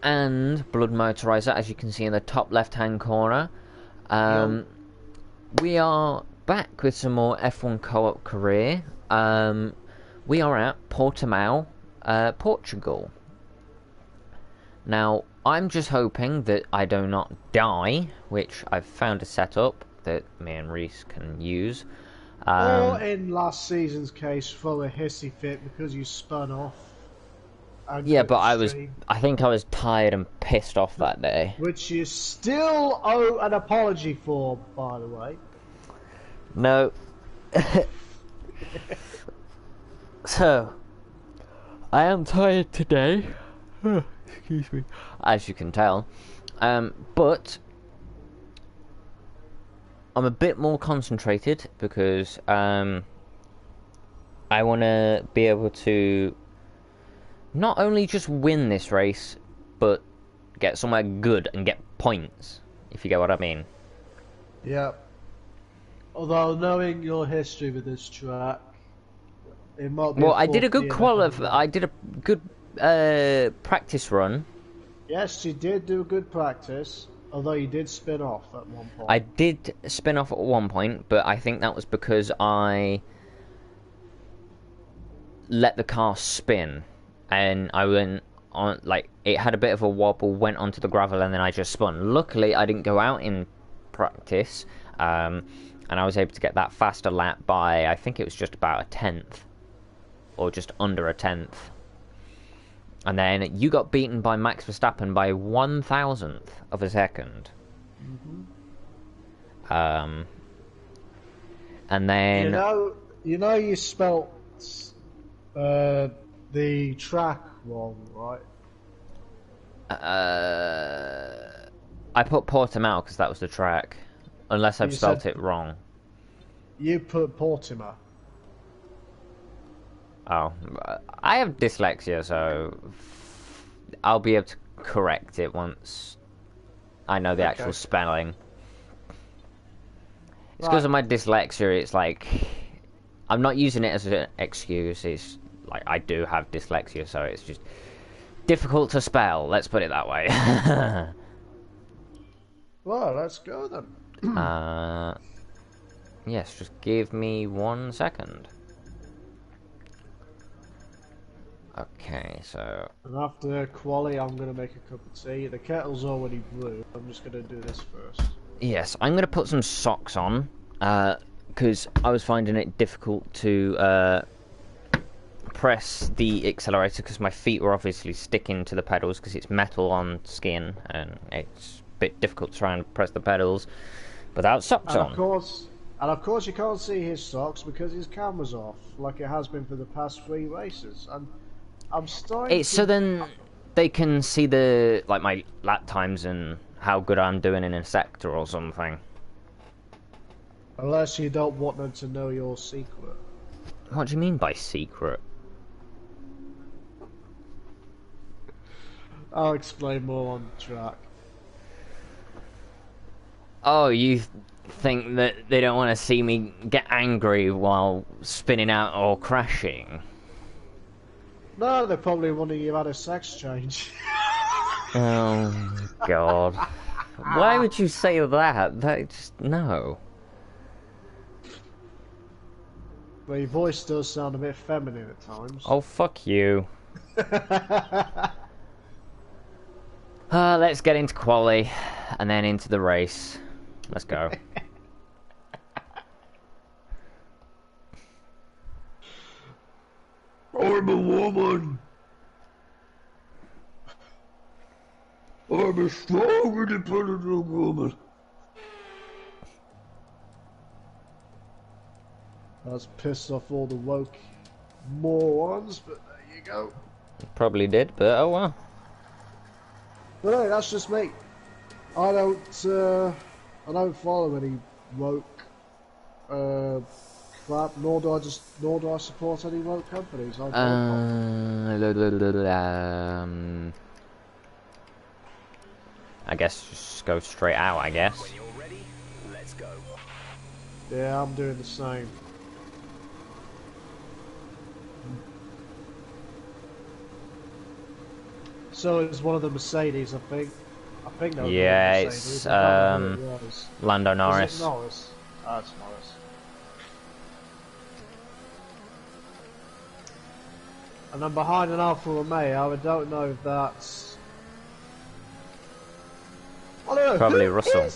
and Blood Motorizer, as you can see in the top left-hand corner. We are back with some more F1 co-op career. We are at Portimao, Portugal. Now, I'm just hoping that I do not die, which I've found a setup that me and Reese can use. Or in last season's case, throw a hissy fit because you spun off. Yeah, but I think I was tired and pissed off that day. Which you still owe an apology for, by the way. No. So, I am tired today. Excuse me. As you can tell. But I'm a bit more concentrated because I want to be able to not only just win this race, but get somewhere good and get points, if you get what I mean. Yeah. Although knowing your history with this track, it might be. Well, I did a good I did a good practice run. Yes, you did do a good practice. Although you did spin off at one point. I did spin off at one point, but I think that was because I let the car spin, and I went on, like, it had a bit of a wobble, went onto the gravel, and then I just spun. Luckily, I didn't go out in practice, and I was able to get that faster lap by, I think it was just about a 10th, or just under a 10th. And then you got beaten by Max Verstappen by 1,000th of a second. And then you spelt the track wrong, right? I put Portimao because that was the track, unless I've spelt it wrong. You put Portima. Oh, I have dyslexia, so I'll be able to correct it once I know the actual spelling. It's because of my dyslexia. It's like I'm not using it as an excuse. It's like I do have dyslexia, so it's just difficult to spell. Let's put it that way. Well, let's go then. Yes, just give me 1 second. Okay, so... And after quali, I'm going to make a cup of tea. The kettle's already brewed. I'm just going to do this first. Yes, I'm going to put some socks on, because I was finding it difficult to press the accelerator, because my feet were obviously sticking to the pedals, because it's metal on skin, and it's a bit difficult to try and press the pedals without socks on. Of course you can't see his socks, because his camera's off, like it has been for the past 3 races. And I'm starting so then they can see the, like, my lap times and how good I'm doing in a sector or something. Unless you don't want them to know your secret. What do you mean by secret? I'll explain more on the track. Oh, you think that they don't want to see me get angry while spinning out or crashing? No, they probably wanted you had a sex change. Oh, God. Why would you say that? That just... no. Well, your voice does sound a bit feminine at times. Oh, fuck you. Let's get into quali, and then into the race. Let's go. I'm a woman. I'm a strong, independent woman. That's pissed off all the woke morons, but there you go. Probably did, but oh well. But hey, that's just me. I don't follow any woke crap, nor do I support any woke companies. I guess just go straight out, I guess. When you're ready, let's go. Yeah, I'm doing the same. So it's one of the Mercedes, I think. I think that was one of Yeah, the it's Mercedes. I can't remember who it was. Lando Was Norris. it Norris? Ah, it's Norris. And I'm behind an Alfa Romeo. I don't know if that's. I don't know. Probably Who Russell.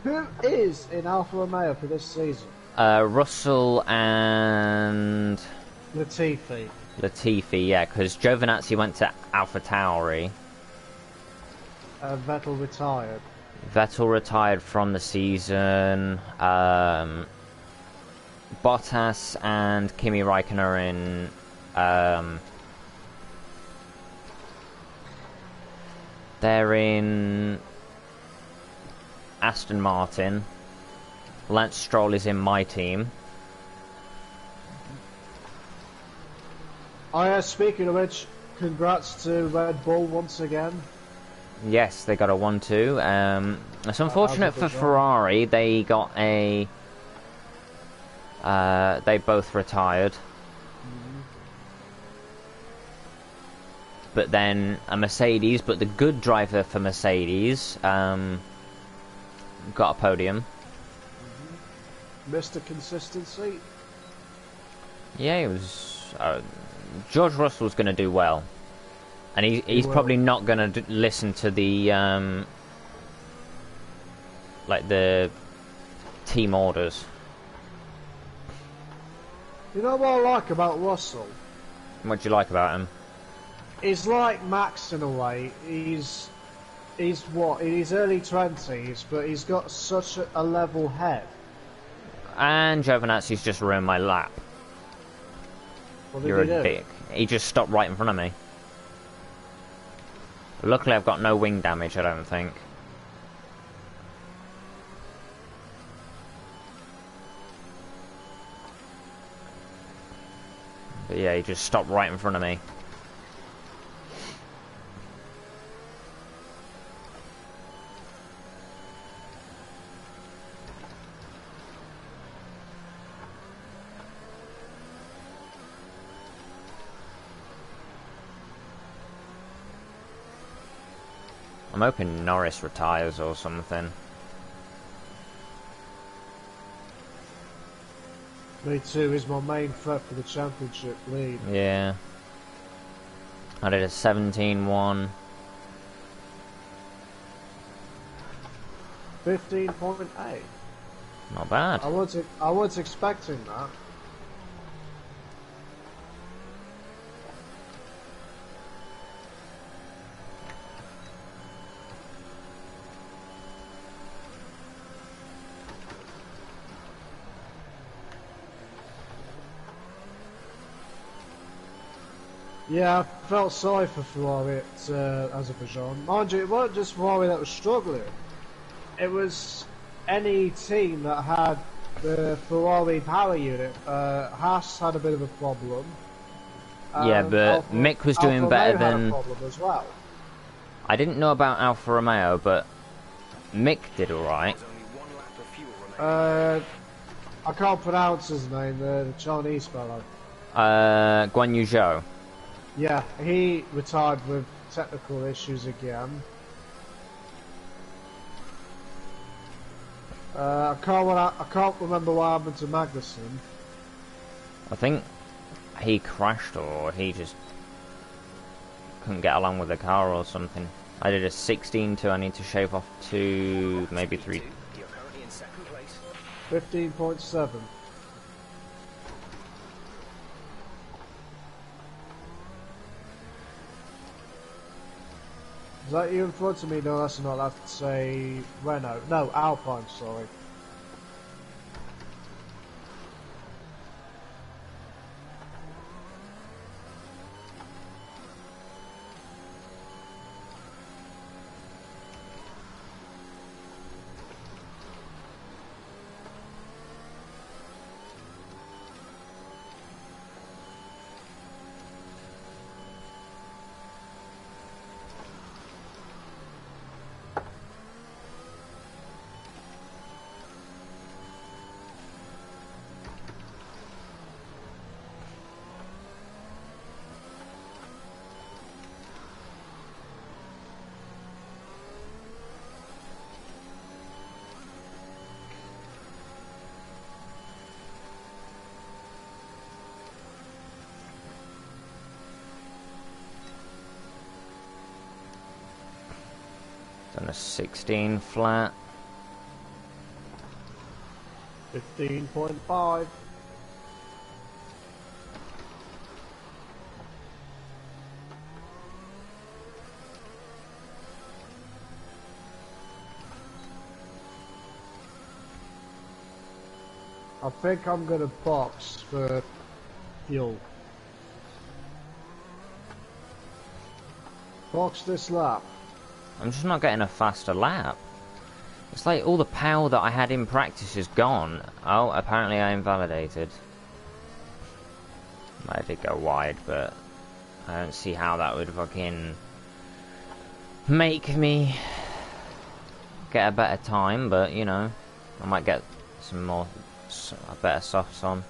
Who is in Alfa Romeo for this season? Russell and Latifi. Latifi, yeah, because Giovinazzi went to AlphaTauri. Vettel retired. Vettel retired from the season. Bottas and Kimi Räikkönen are in. They're in Aston Martin. Lance Stroll is in my team. Oh yeah, speaking of which, congrats to Red Bull once again. Yes, they got a 1-2. It's unfortunate for Ferrari. They got a. They both retired. But then a Mercedes, but the good driver for Mercedes got a podium. Mr. Consistency. Yeah, he was. George Russell's going to do well, and he's probably not going to listen to the like the team orders. You know what I like about Russell? What do you like about him? He's like Max in a way. He's what, in his early 20s, but he's got such a level head. And Giovinazzi's just ruined my lap. What did You're he a do? dick. He just stopped right in front of me. Luckily, I've got no wing damage, I don't think. But yeah, he just stopped right in front of me. I'm hoping Norris retires or something. Me too, he's my main threat for the championship lead. Yeah. I did a 17-1. 15.8. Not bad. I was expecting that. Yeah, I felt sorry for Ferrari at Azerbaijan. Mind you, it wasn't just Ferrari that was struggling. It was any team that had the Ferrari power unit. Haas had a bit of a problem. Yeah, but Mick was doing better than... had a problem as well. I didn't know about Alfa Romeo, but Mick did alright. I can't pronounce his name, the Chinese fellow. Guan Yu Zhou. Yeah, he retired with technical issues again. I can't remember what happened to Magnussen. I think he crashed or he just couldn't get along with the car or something. I did a 16-2. I need to shave off 2, maybe 3. 15.7. Is that you in front of me? No, that's not. That's say Renault. No, Alpine, sorry. Done a 16 flat. 15.5. I think I'm gonna box for fuel. Box this lap. I'm just not getting a faster lap. It's like all the power that I had in practice is gone. Oh, apparently I invalidated. I did go wide, but I don't see how that would fucking make me get a better time, but you know, I might get a better softs on.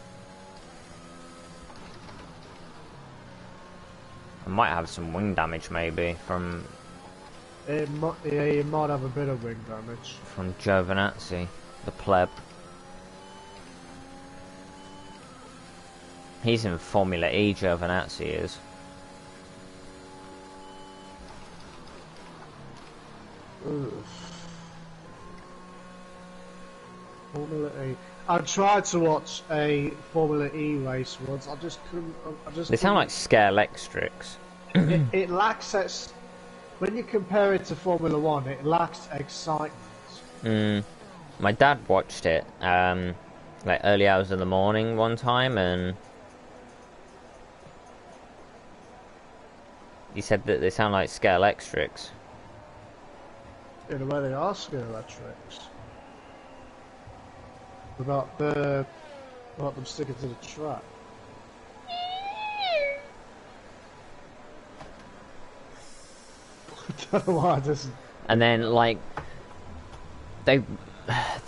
I might have some wing damage maybe from Yeah, you might have a bit of wing damage. from Giovinazzi, the pleb. He's in Formula E, Giovinazzi is. Formula E. I tried to watch a Formula E race once. I just couldn't. They sound like scare electrics. It lacks when you compare it to Formula One. It lacks excitement. My dad watched it like early hours of the morning one time, and he said that they sound like scare electrics. In a way, they are scale electrics. About them sticking to the track. I don't know why it doesn't. And then like they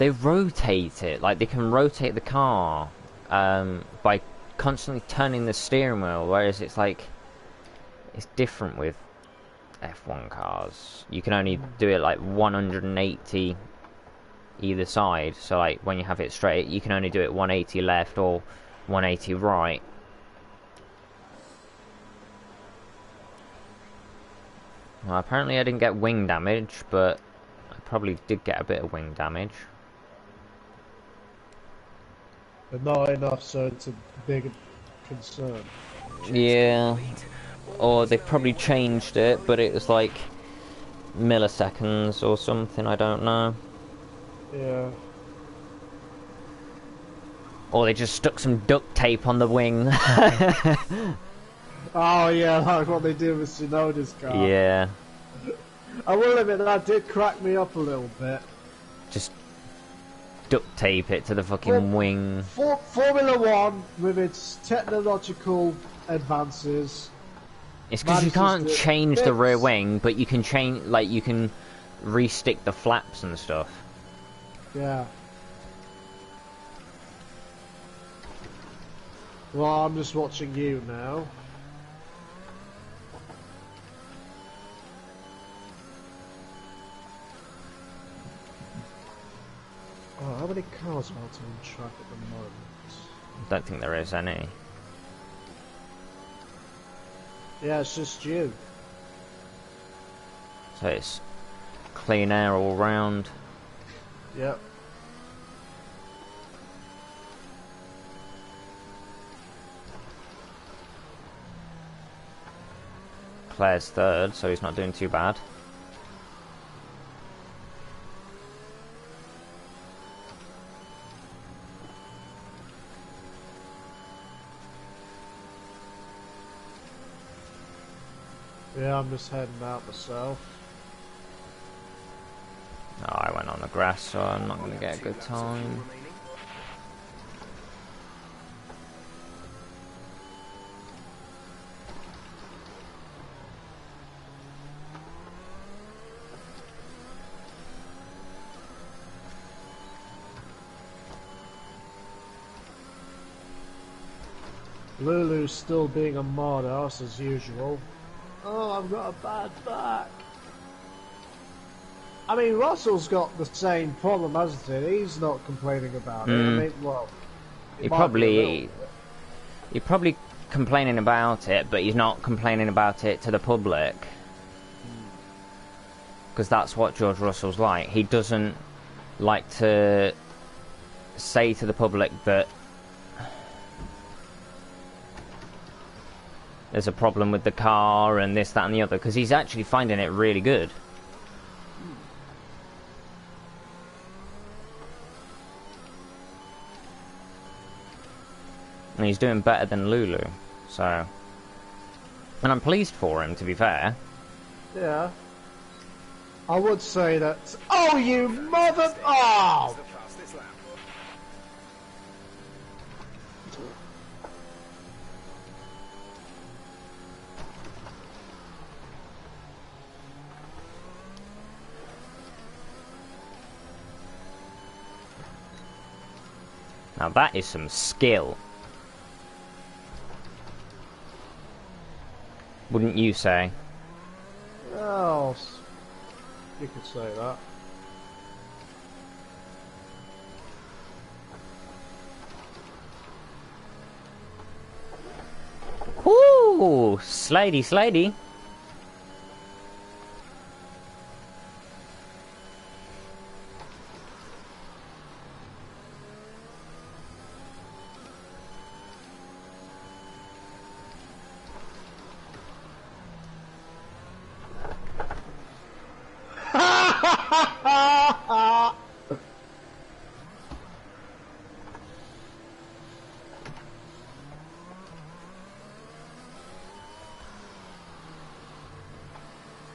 rotate it, like they can rotate the car by constantly turning the steering wheel, whereas it's like it's different with F1 cars. You can only do it like 180 either side, so like when you have it straight you can only do it 180 left or 180 right. Well, apparently I didn't get wing damage, but I probably did get a bit of wing damage. But not enough so it's a big concern. Yeah, or they probably changed it, but it was like milliseconds or something, I don't know. Yeah. Or they just stuck some duct tape on the wing. Oh yeah, like what they did with Tsunoda's car. Yeah. I will admit that did crack me up a little bit. Just duct tape it to the fucking wing. Formula One, with its technological advances... It's because you can't change the rear wing, but you can change, like, you can re-stick the flaps and stuff. Yeah. Well, I'm just watching you now. Oh, how many cars are out on track at the moment? I don't think there is any. Yeah, it's just you. So it's clean air all round. Yep. Claire's third, so he's not doing too bad. Yeah, I'm just heading out myself. Oh, I went on the grass, so I'm not going to get a good time. Lulu's still being a mod ass as usual. Oh, I've got a bad back. I mean, Russell's got the same problem, hasn't he? He's not complaining about it. I mean, well, You're probably complaining about it, but he's not complaining about it to the public. because that's what George Russell's like. He doesn't like to say to the public that there's a problem with the car and this, that and the other, because he's actually finding it really good. And he's doing better than Lulu, so... And I'm pleased for him, to be fair. Yeah. I would say that... Oh, you mother... Oh! The fastest lap. Now that is some skill. Wouldn't you say? Oh, you could say that. Ooh, slidey, slidey.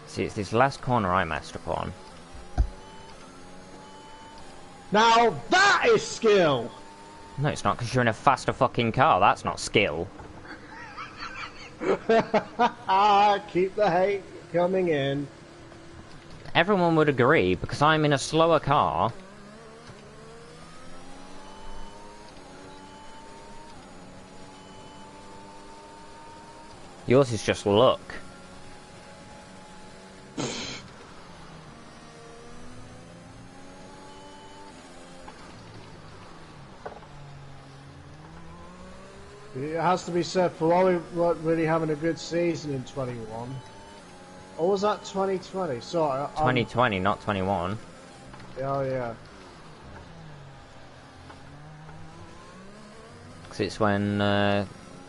See, it's this last corner I messed up on. Now that is skill! No, it's not, because you're in a faster fucking car. That's not skill. Keep the hate coming in. Everyone would agree, because I'm in a slower car. Yours is just luck. It has to be said, Ferrari weren't really having a good season in 21. Or was that 2020? Sorry. 2020, not 21. Oh, yeah. Because it's when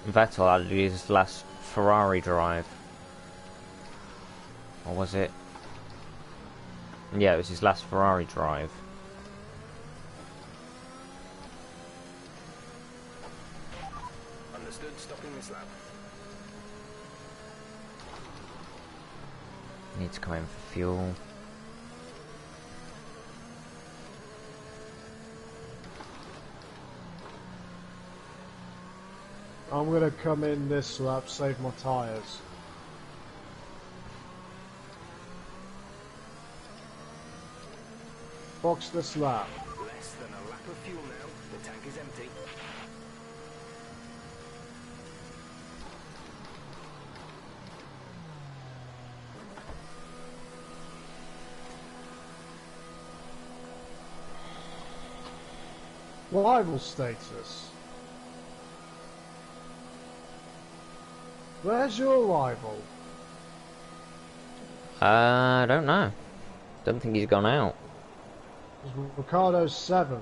Vettel had his last Ferrari drive. Or was it? Yeah, it was his last Ferrari drive. Understood. Stopping this lap. Need to come in for fuel. I'm gonna come in this lap, save my tyres. Box this lap. Less than a lap of fuel now. The tank is empty. Rival status. Where's your rival? I don't know. Don't think he's gone out. Ricardo's 7th.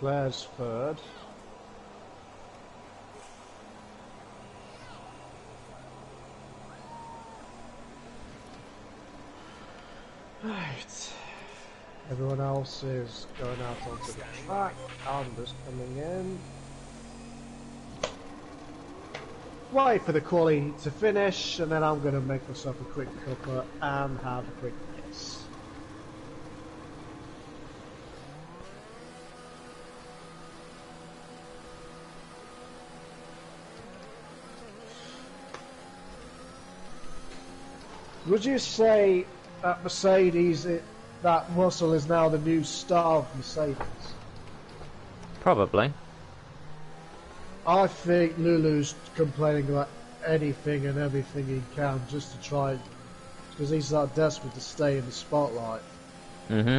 Claire's 3rd. Right. Everyone else is going out onto the track. I'm just coming in. Wait for the quali to finish, and then I'm going to make myself a quick cuppa and have a quick piss. Would you say that Mercedes, that Russell is now the new star of Mercedes? Probably. I think Lulu's complaining about anything and everything he can just to try, because he's that desperate to stay in the spotlight. Mm-hmm.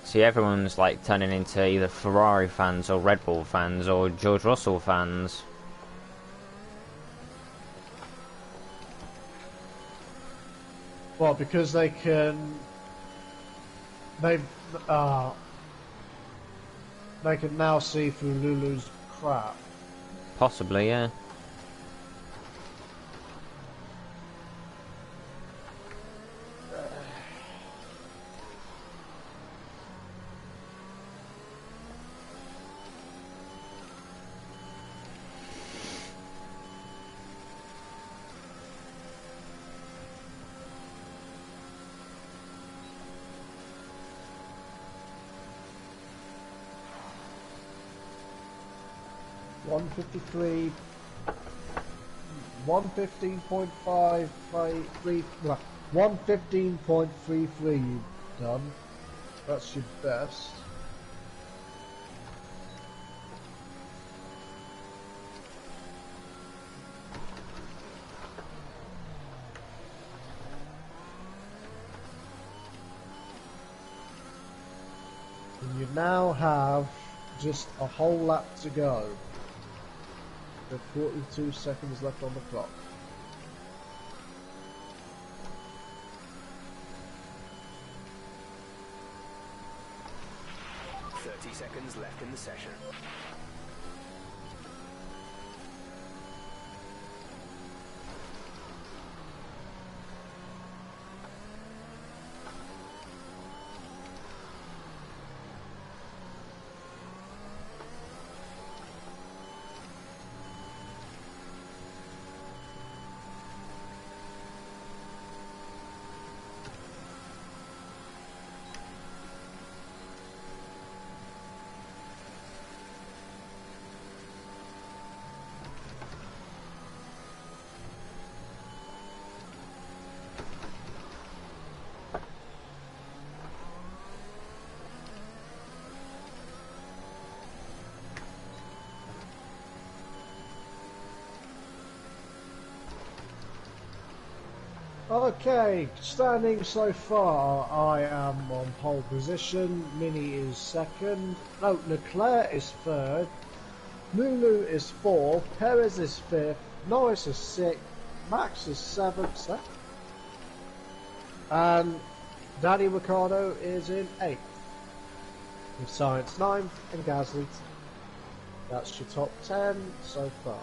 See, everyone's like turning into either Ferrari fans or Red Bull fans or George Russell fans. Well, because they can, they can now see through Lulu's crap. Possibly, yeah. One 115.53, 115.33 you've done. That's your best. And you now have just a whole lap to go. With 42 seconds left on the clock. Seconds left in the session. Okay, standing so far, I am on pole position, Mini is second, no, Leclerc is third, Lulu is fourth, Perez is fifth, Norris is sixth, Max is seventh, and Danny Ricciardo is in eighth, with Science ninth and Gasly 10th. That's your top 10 so far.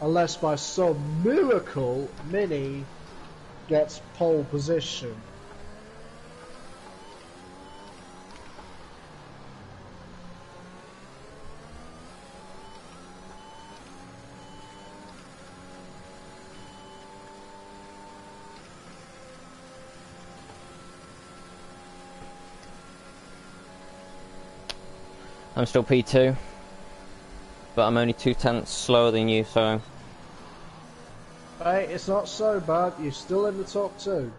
Unless by some miracle Mini gets pole position. I'm still P2, but I'm only 2/10 slower than you, so... Hey, it's not so bad, you're still in the top 2.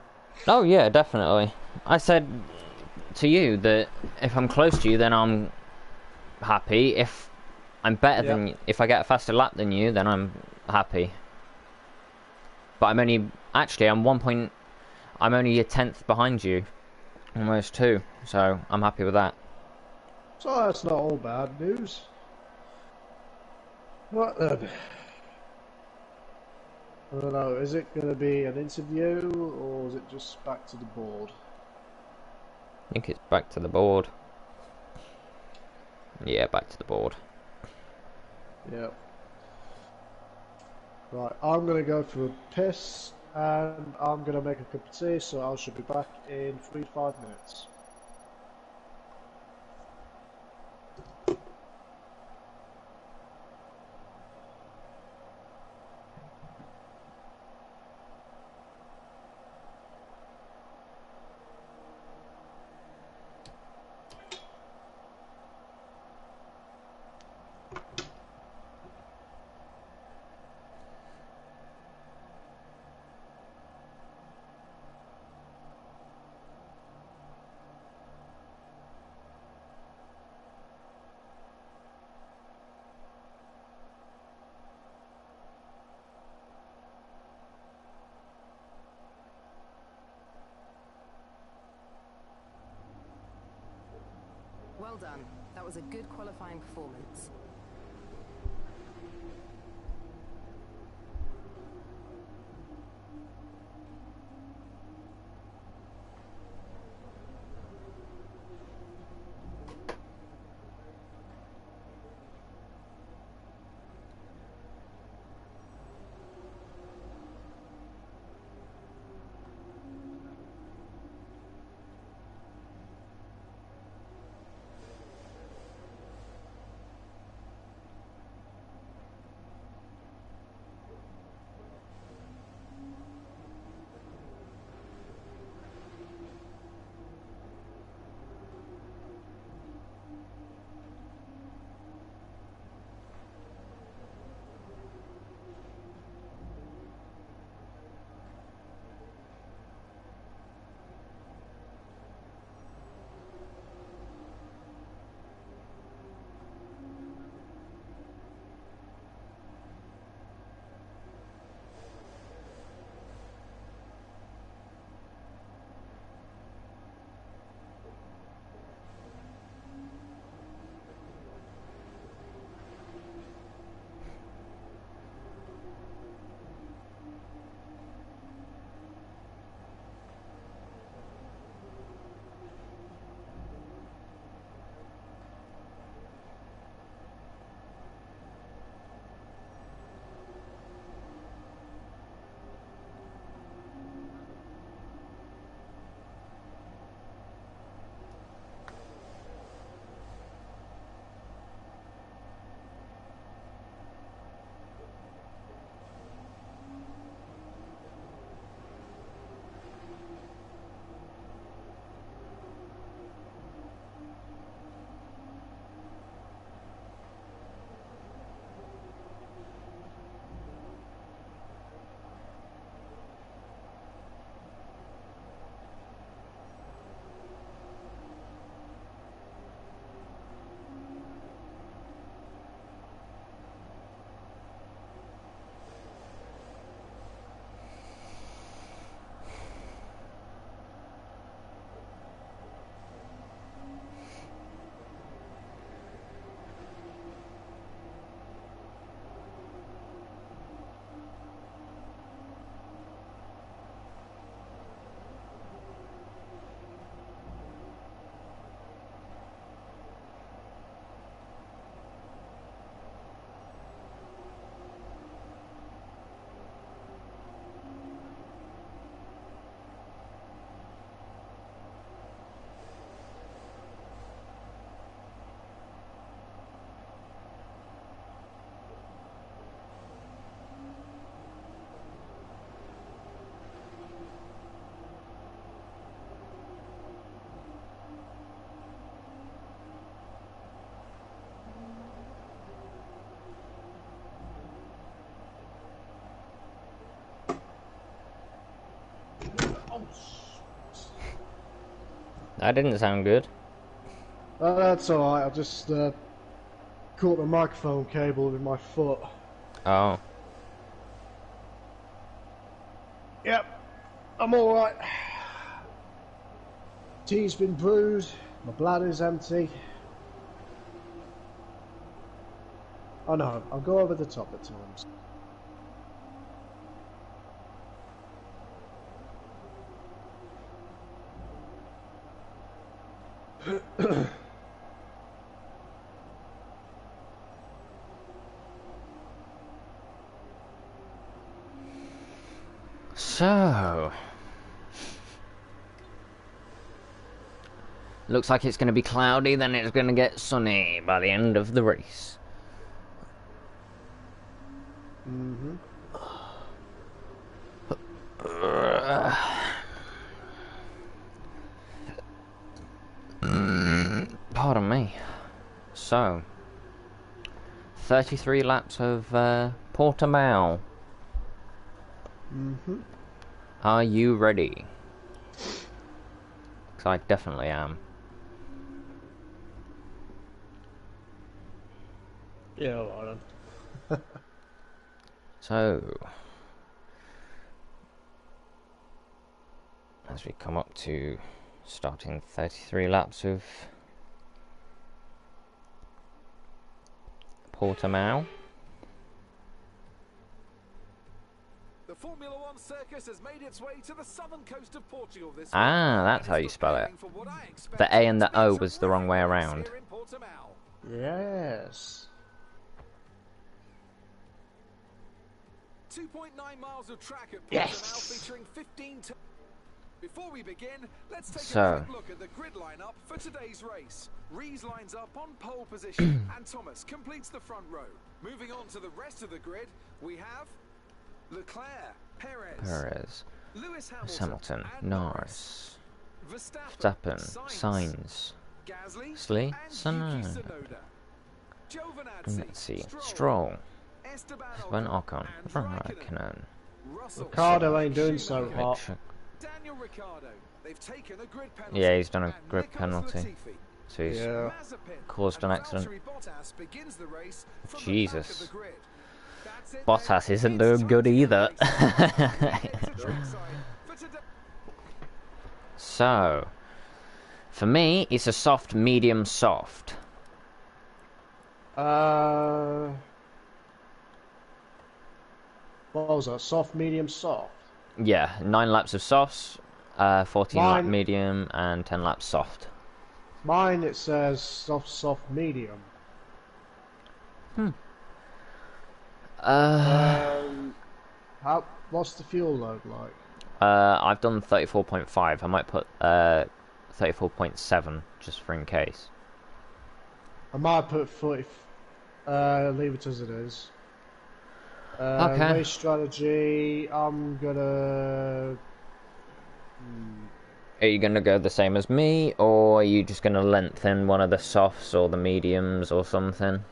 Oh yeah, definitely. I said to you that if I'm close to you, then I'm happy. If I'm better than you, if I get a faster lap than you, then I'm happy. But I'm only... Actually, I'm I'm only a 10th behind you. Almost 2, so I'm happy with that. So that's not all bad news. What then? I don't know, is it going to be an interview or is it just back to the board? I think it's back to the board. Yeah, back to the board. Yep. Right, I'm going to go for a piss and I'm going to make a cup of tea, so I should be back in 3-5 minutes. Well done. That was a good qualifying performance. That didn't sound good. That's alright, I just caught the microphone cable with my foot. Oh. Yep, I'm alright. Tea's been bruised, my bladder's empty. I know, I'll go over the top at times. So, looks like it's going to be cloudy, then it's going to get sunny by the end of the race. Mm-hmm. Pardon me. So, 33 laps of Portimao. Mm-hmm. Are you ready? 'Cause I definitely am. Yeah, alright then. So, as we come up to starting 33 laps of Portimao. The Formula One circus has made its way to the southern coast of Portugal this week. Ah, that's how you spell it. For what I expect The A and to the be O was the wrong way terrific race around. here in Portimao. Yes. 2.9 miles of track at Portimao, Yes. featuring 15 Before we begin, let's take So. a quick look at the grid lineup for today's race. Rees lines up on pole position and Thomas completes the front row. Moving on to the rest of the grid, we have Leclerc, Perez, Lewis Hamilton, and Norris, Verstappen, Verstappen, Sainz, Gasly, Gasly, and Yuki Tsunoda. Tsunoda. Giovinazzi, Let's see. Stroll, Stroll, Esteban Van Ocon, Ocon, and Raikkonen, Russell, Ricardo ain't doing so Schumacher, hot. Daniel Ricciardo. They've taken a grid penalty. Yeah, he's done a and grid Nicolas penalty. Latifi. So he's Yeah. Mazepin caused an and accident. Valtteri Bottas begins the race from the Jesus. back of the grid. That's it Bottas then. isn't It's doing time good to either. race. It's a trackside for today. So, for me, it's a soft, medium, soft. What was that? Soft, medium, soft? Yeah, 9 laps of softs, 14 lap Mine- medium, and 10 laps soft. Mine, it says soft, soft, medium. What's the fuel load like? I've done 34.5. I might put 34.7 just for in case. I might put 40. Leave it as it is. Okay. Race strategy. I'm gonna. Are you gonna go the same as me, or are you just gonna lengthen one of the softs or the mediums or something?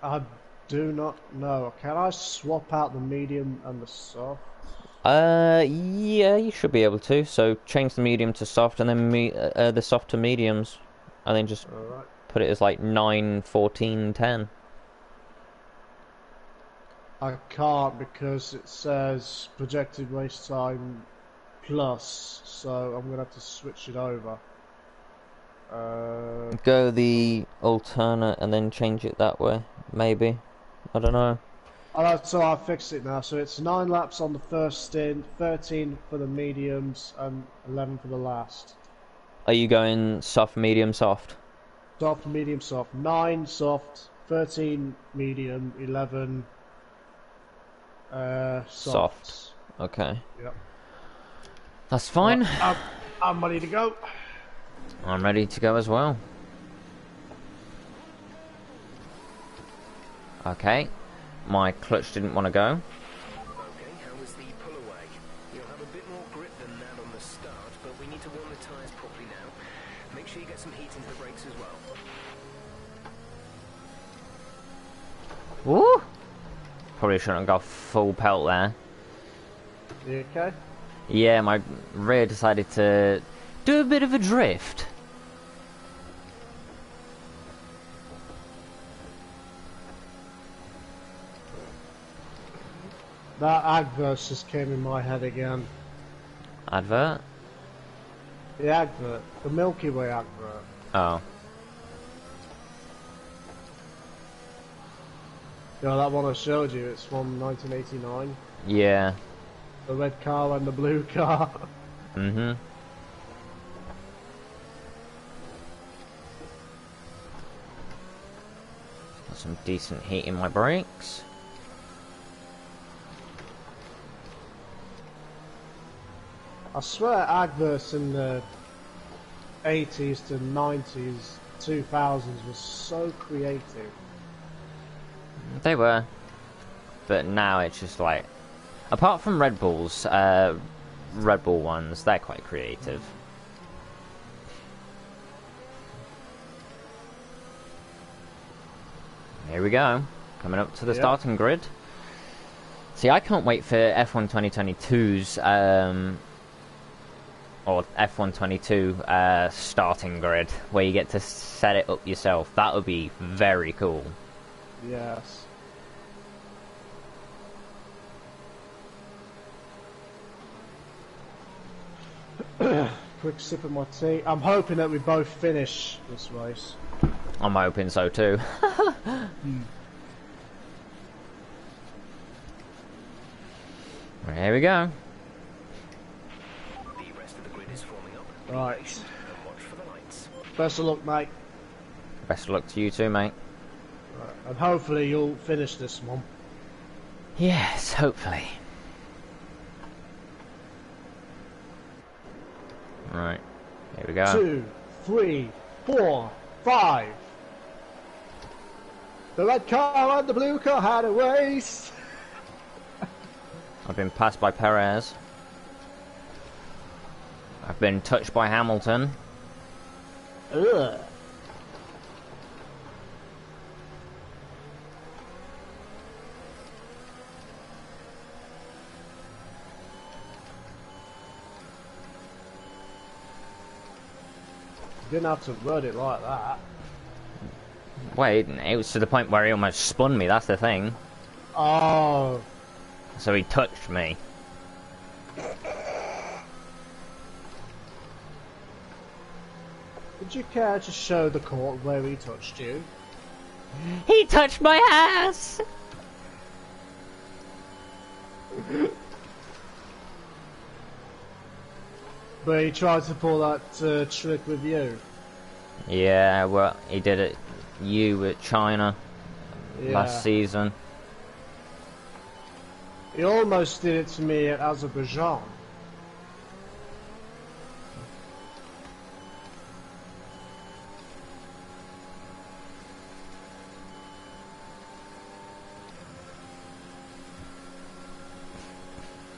I do not know. Can I swap out the medium and the soft? Yeah, you should be able to. So change the medium to soft, and then the soft to mediums, and then just Alright. put it as like 9, 14, 10. I can't because it says projected race time plus, so I'm gonna have to switch it over. Go the alternate and then change it that way, maybe. I don't know. So I fixed it now. So it's 9 laps on the first stint, 13 for the mediums, and 11 for the last. Are you going soft, medium, soft? Soft, medium, soft. 9 soft, 13 medium, 11 Soft. Okay. Yep. That's fine. I'm ready to go. I'm ready to go as well. Okay. My clutch didn't want to go. Okay, how was the pull away? You'll have a bit more grip than that on the start, but we need to warm the tyres properly now. Make sure you get some heat into the brakes as well. Woo! Probably shouldn't have got full pelt there. You okay? Yeah, my rear decided to do a bit of a drift. That adverse just came in my head again. Advert? The advert. The Milky Way advert. Oh. You know, that one I showed you, it's from 1989. Yeah. The red car and the blue car. Mm-hmm. Got some decent heat in my brakes. I swear adverts in the 80s to 90s, 2000s was so creative. They were. But now it's just like... Apart from Red Bulls, Red Bull ones, they're quite creative. Here we go. Coming up to the starting grid. See, I can't wait for F1 2022's or F1 22 starting grid, where you get to set it up yourself. That would be very cool. Yes. Quick sip of my tea. I'm hoping that we both finish this race. I'm hoping so too. Here we go. The rest of the grid is forming up. Right. Be patient and watch for the lights. Best of luck, mate. Best of luck to you too, mate. Right. And hopefully you'll finish this one. Yes, hopefully. Right. Here we go. 2, 3, 4, 5. The red car and the blue car had a race. I've been passed by Perez. I've been touched by Hamilton. Ugh. Didn't have to word it like that. Wait, it was to the point where he almost spun me, that's the thing. Oh. So he touched me. Would you care to show the court where he touched you? He touched my ass! But he tried to pull that trick with you. Yeah, well, he did it. You at China Yeah. last season. He almost did it to me at Azerbaijan.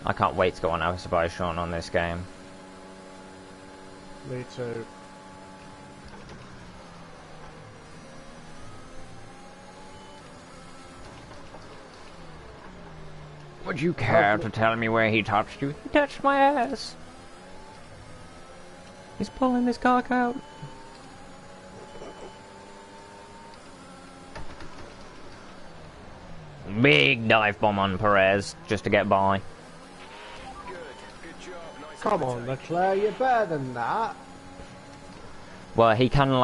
I can't wait to go on Azerbaijan on this game. Me too. Would you care to tell me where he touched you? He touched my ass. He's pulling his cock out. Big dive bomb on Perez just to get by. Good. Good job. Nice Come on, overtake. Leclerc, you're better than that. Well, he kind of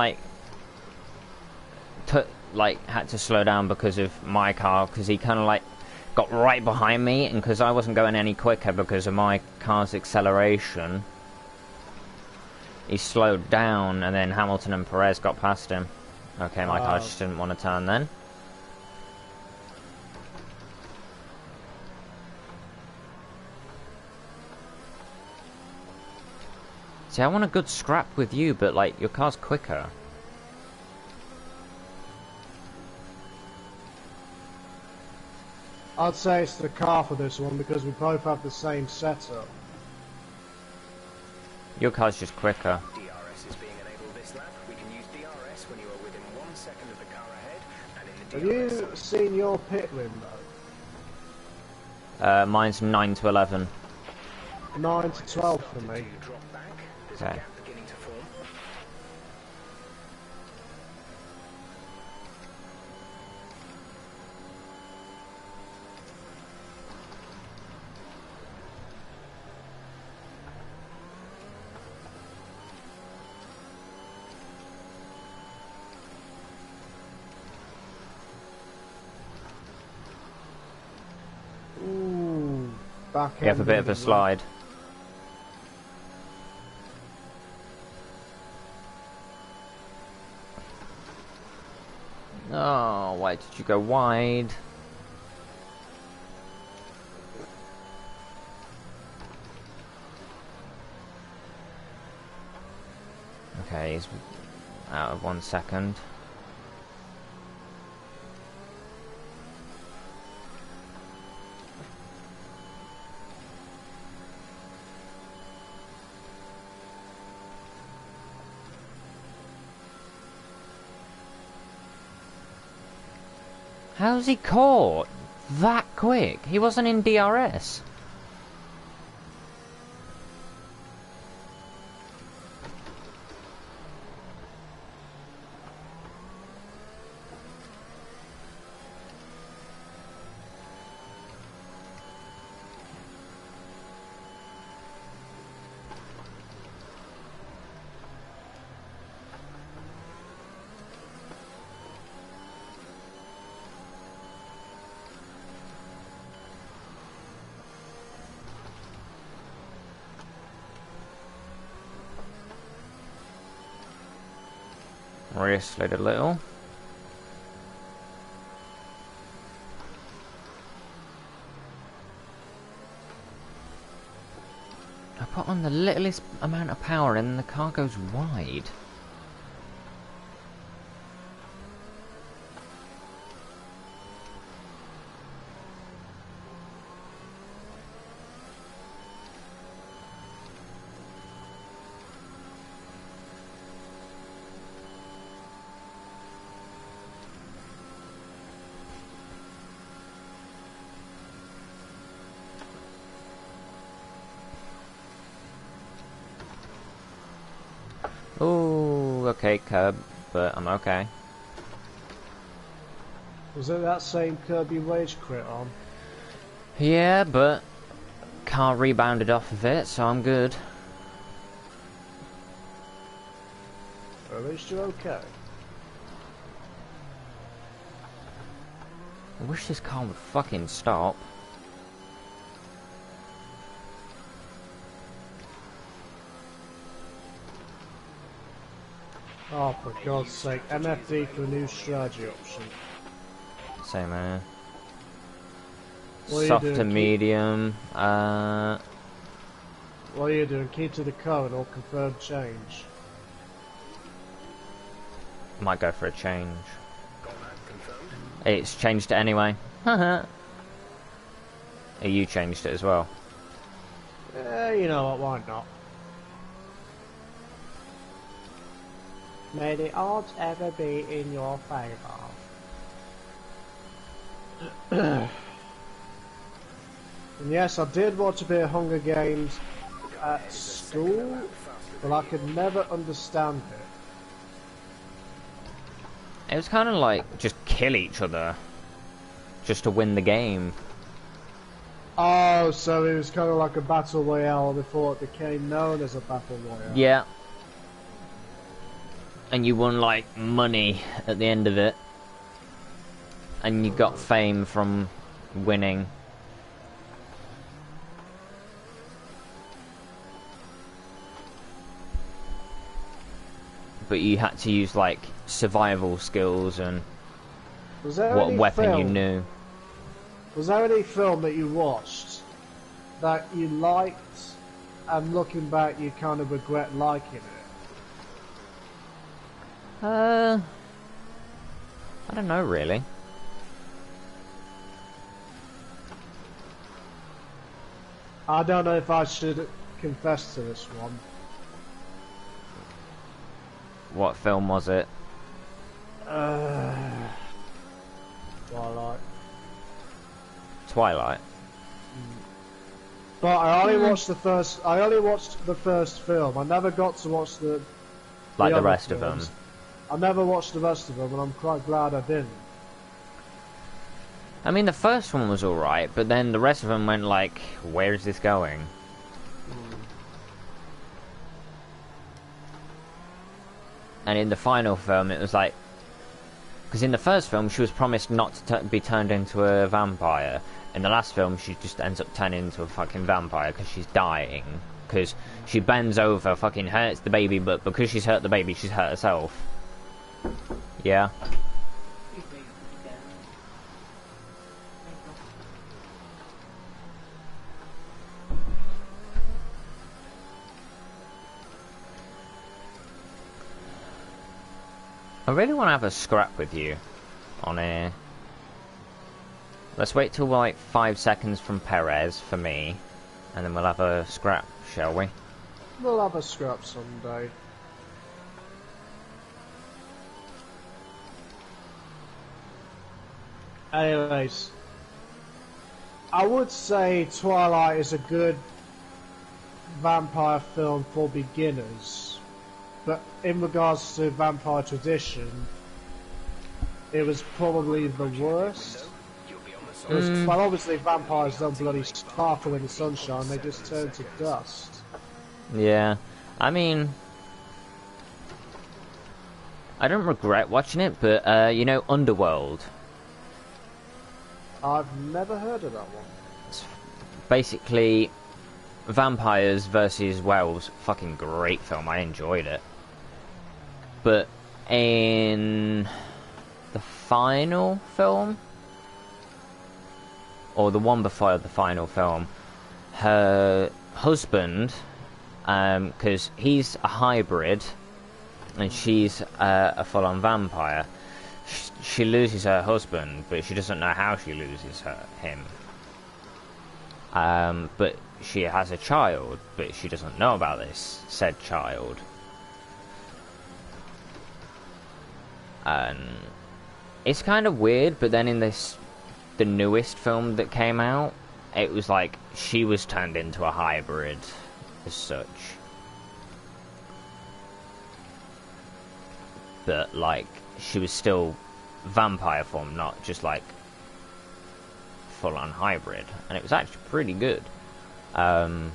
like had to slow down because of my car, because he kind of like got right behind me, and because I wasn't going any quicker because of my car's acceleration, he slowed down, and then Hamilton and Perez got past him. Okay, my car just didn't want to turn then. See, I want a good scrap with you, but like your car's quicker. I'd say it's the car for this one because we both have the same setup. Your car's just quicker. DRS is being enabled this lap. We can use DRS when you are within 1 second of the car ahead, and in the Have DRS you seen your pit window? Mine's 9 to 11. 9 to 12 for me. you drop back. There's Okay. a gap beginning to form. Ooh, back You have a bit of a slide. Oh, why did you go wide? Okay, he's out of 1 second. How's he caught that quick? He wasn't in DRS. Rear slid a little. I put on the littlest amount of power and the car goes wide. Ooh, okay, curb, but I'm okay. Was it that same curb you rage quit on? Yeah, but car rebounded off of it, so I'm good. Or at least you're okay. I wish this car would fucking stop. Oh, for God's sake, MFD for a new strategy option. Same man. What are you Soft doing? to medium. What are you doing? Keep to the current or confirm change? Might go for a change. Confirmed. It's changed it anyway. Haha. You changed it as well. You know what, why not? May the odds ever be in your favour. And yes, I did watch a bit of Hunger Games at school, but I could never understand it. It was kind of like just kill each other just to win the game. Oh, so it was kind of like a battle royale before it became known as a battle royale. Yeah. And you won like money at the end of it. And you got fame from winning. But you had to use like survival skills and Was there what any weapon you film- knew. Was there any film that you watched that you liked, and looking back you kind of regret liking it? I don't know really. I don't know if I should confess to this one. What film was it? Twilight. Twilight. But I only watched the first. I only watched the first film. I never got to watch the Like the other rest of them. films. I never watched the rest of them, and I'm quite glad I didn't. I mean, the first one was alright, but then the rest of them went like, where is this going? And in the final film, it was like... Because in the first film, she was promised not to be turned into a vampire. In the last film, she just ends up turning into a fucking vampire because she's dying. Because she bends over, fucking hurts the baby, but because she's hurt the baby, she's hurt herself. Yeah. I really want to have a scrap with you on air. Let's wait till like 5 seconds from Perez for me, and then we'll have a scrap, shall we? We'll have a scrap someday. Anyways, I would say Twilight is a good vampire film for beginners, but in regards to vampire tradition, it was probably the worst. It was, well, obviously vampires don't bloody sparkle in the sunshine, they just turn to dust. Yeah, I mean, I don't regret watching it, but you know, Underworld. I've never heard of that one. It's basically vampires versus werewolves. Fucking great film. I enjoyed it. But in the final film, or the one before the final film, her husband, because he's a hybrid and she's a full-on vampire, she loses her husband, but she doesn't know how she loses him. But she has a child, but she doesn't know about this said child. And it's kind of weird, but then in the newest film that came out, it was like she was turned into a hybrid as such. But like she was still vampire form, not just like full-on hybrid, and it was actually pretty good. And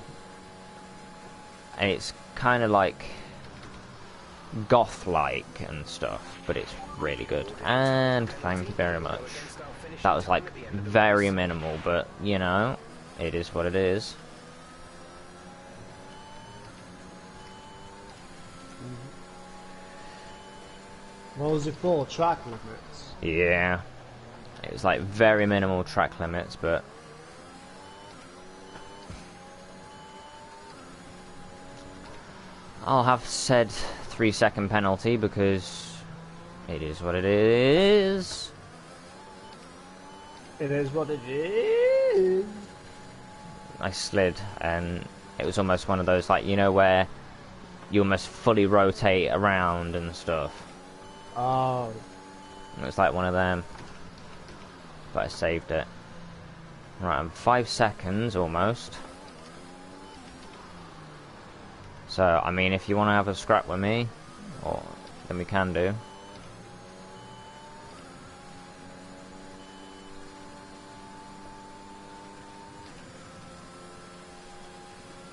it's kind of like goth-like and stuff, but it's really good. And thank you very much. That was like very minimal, but you know, it is what it is. What was it for? Track limits? Yeah. It was like very minimal track limits, but I'll have said 3-second penalty because it is what it is. It is what it is. I slid, and it was almost one of those, like, you know, where you almost fully rotate around and stuff. Oh. It was like one of them. But I saved it. Right, I'm 5 seconds almost. So, I mean, if you want to have a scrap with me, then we can do.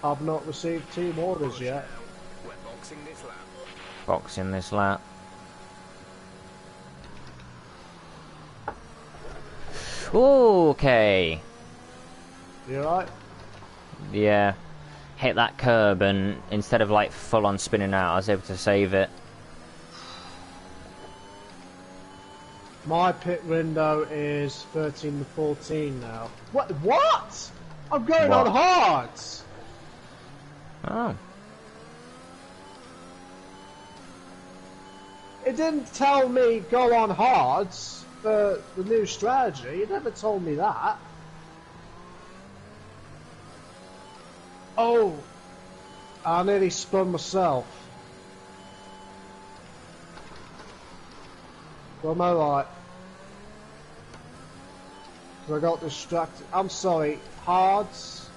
I've not received team orders yet. We're boxing this lap. Boxing this lap. Okay. You alright? Yeah. Hit that curb, and instead of like full on spinning out, I was able to save it. My pit window is 13 to 14 now. What? I'm going What? on hards! Oh. It didn't tell me go on hards for the new strategy. It never told me that. Oh, I nearly spun myself. Well, am I right? 'Cause I got distracted. I'm sorry, hards.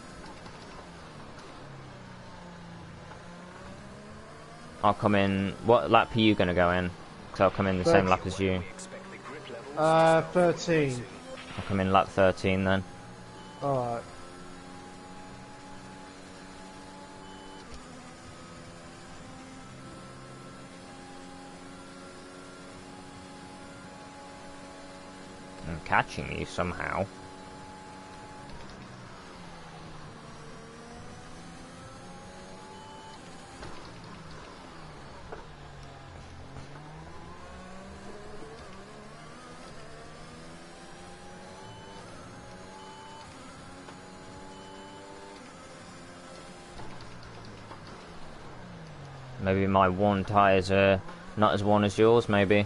I'll come in. What lap are you going to go in? Because I'll come in the same lap as you. 13. I'll come in lap 13 then. Alright. I'm catching you somehow. Maybe my one tyres are not as worn as yours, maybe.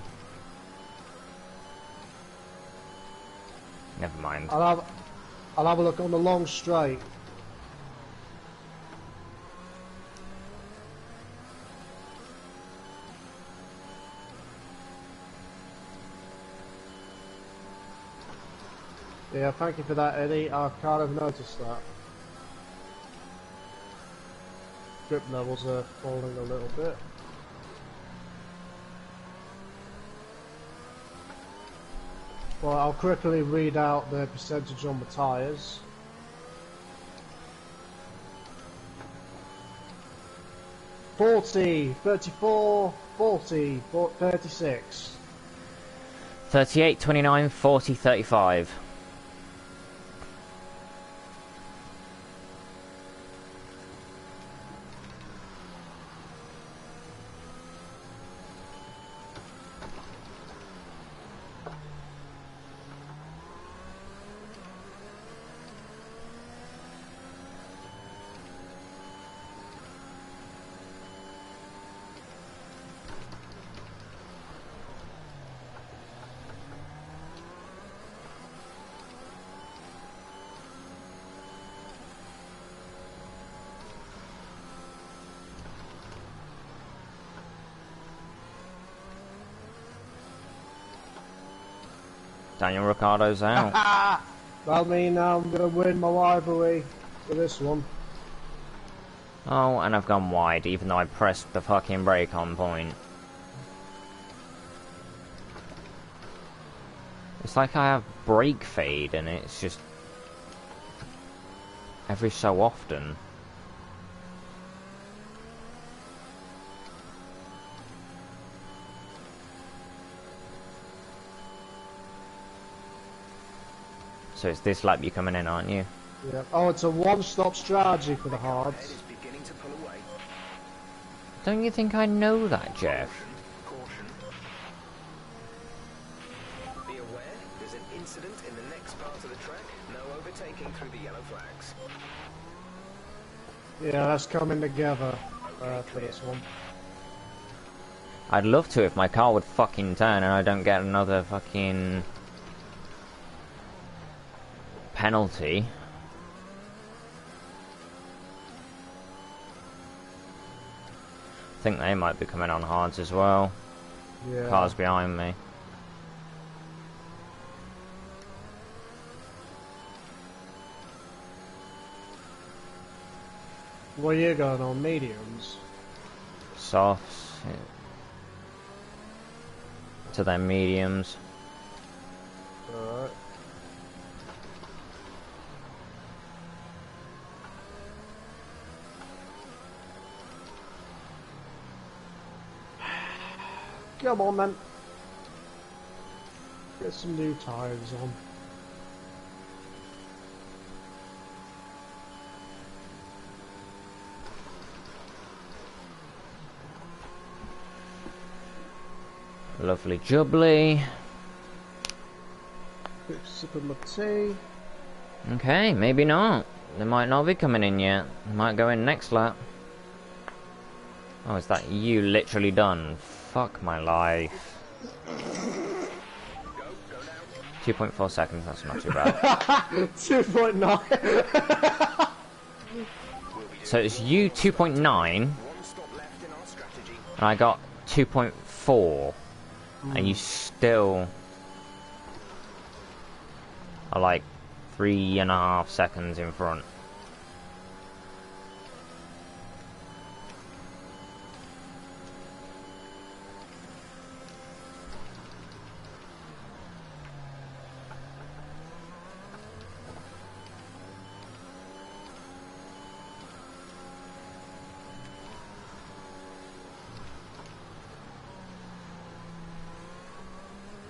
Never mind. I'll have a look on the long straight. Yeah, thank you for that, Eddie. I kind of noticed that. Grip levels are falling a little bit. Well, I'll quickly read out the percentage on the tyres. "40, 34, 40, 36. 38, 29, 40, 35. Daniel Ricciardo's out. Well, me now I'm gonna win my rivalry with this one. Oh, and I've gone wide, even though I pressed the fucking brake on point. It's like I have brake fade, and it's just every so often. So it's this lap you're coming in, aren't you? Yeah. Oh, it's a one-stop strategy for the hards. Head is beginning to pull away. Don't you think I know that, Jeff? Caution. Be aware, there's an incident in the next part of the track. No overtaking through the yellow flags. Yeah, that's coming together for this one. I'd love to if my car would fucking turn and I don't get another fucking penalty. I think they might be coming on hards as well. Yeah. Cars behind me. What are you going on? Mediums? Softs. To them mediums. Alright. Come on then. Get some new tyres on. Lovely jubbly. Quick sip of my tea. Okay, maybe not. They might not be coming in yet. They might go in next lap. Oh, is that you literally done? Fuck my life. 2.4 seconds, that's not too bad. 2.9. So it's you 2.9, and I got 2.4, and you still are like 3.5 seconds in front.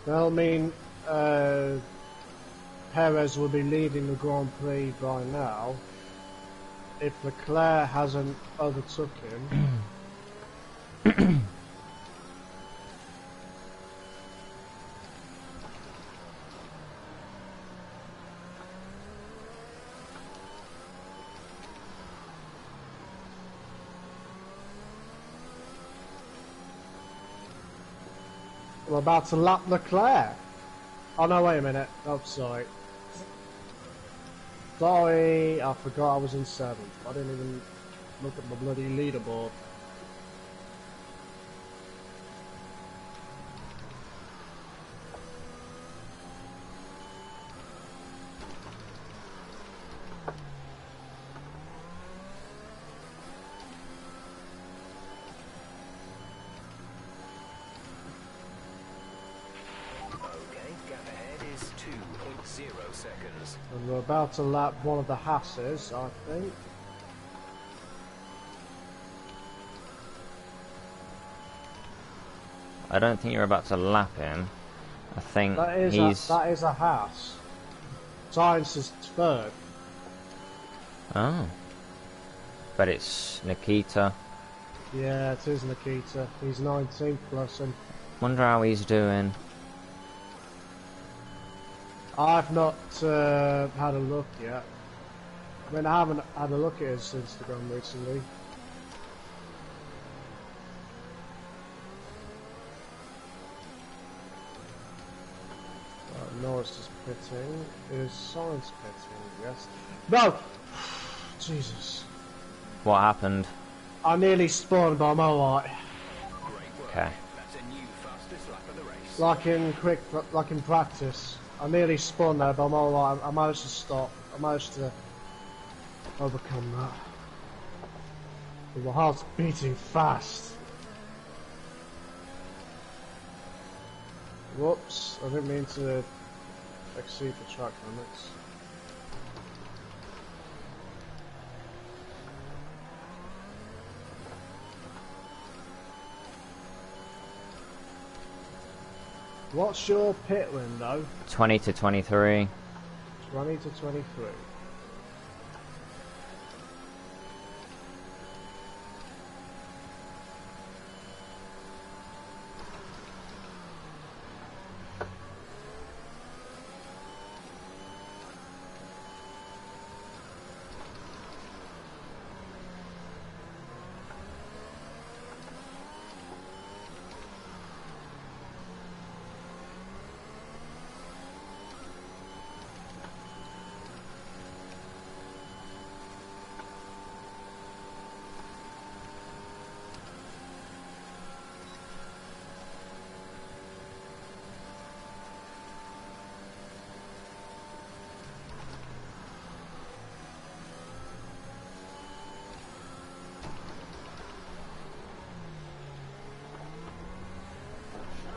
Well, I mean, Perez will be leading the Grand Prix by now. If Leclerc hasn't overtook him. I'm about to lap Leclerc. Oh no, wait a minute. Oh, sorry. Sorry, I forgot I was in 7th. I didn't even look at my bloody leaderboard. Seconds. And we're about to lap one of the Hasses, I think. I don't think you're about to lap him. I think That is a Haas. Science is 3rd. Oh. But it's Nikita. Yeah, it is Nikita. He's 19th plus him. Wonder how he's doing. I've not had a look yet. I mean, I haven't had a look at his Instagram recently. Norris is pitting. Is Science pitting? Yes. No! Jesus. What happened? I nearly spawned by Moat. Okay. That's a new fastest lap of the race. Like in practice. I nearly spun there, but I'm alright. I managed to stop. I managed to overcome that. But my heart's beating fast. Whoops, I didn't mean to exceed the track limits. What's your pit window? 20 to 23. 20 to 23.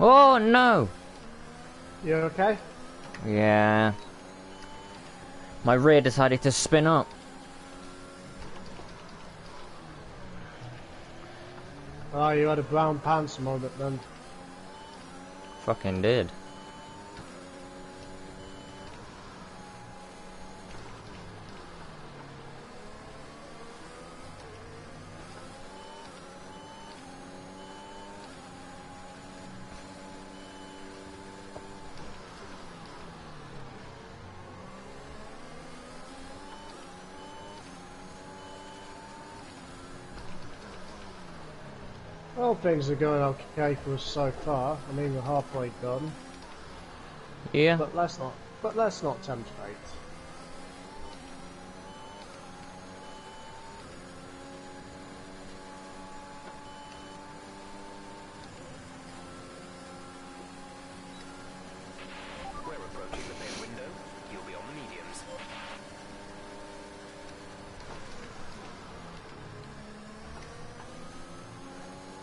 Oh no! You okay? Yeah. My rear decided to spin up. Oh, you had a brown pants moment then. Fucking did. Well, things are going okay for us so far. I mean, we're halfway done. Yeah. But let's not tempt fate. We're approaching the pit window. You'll be on the mediums.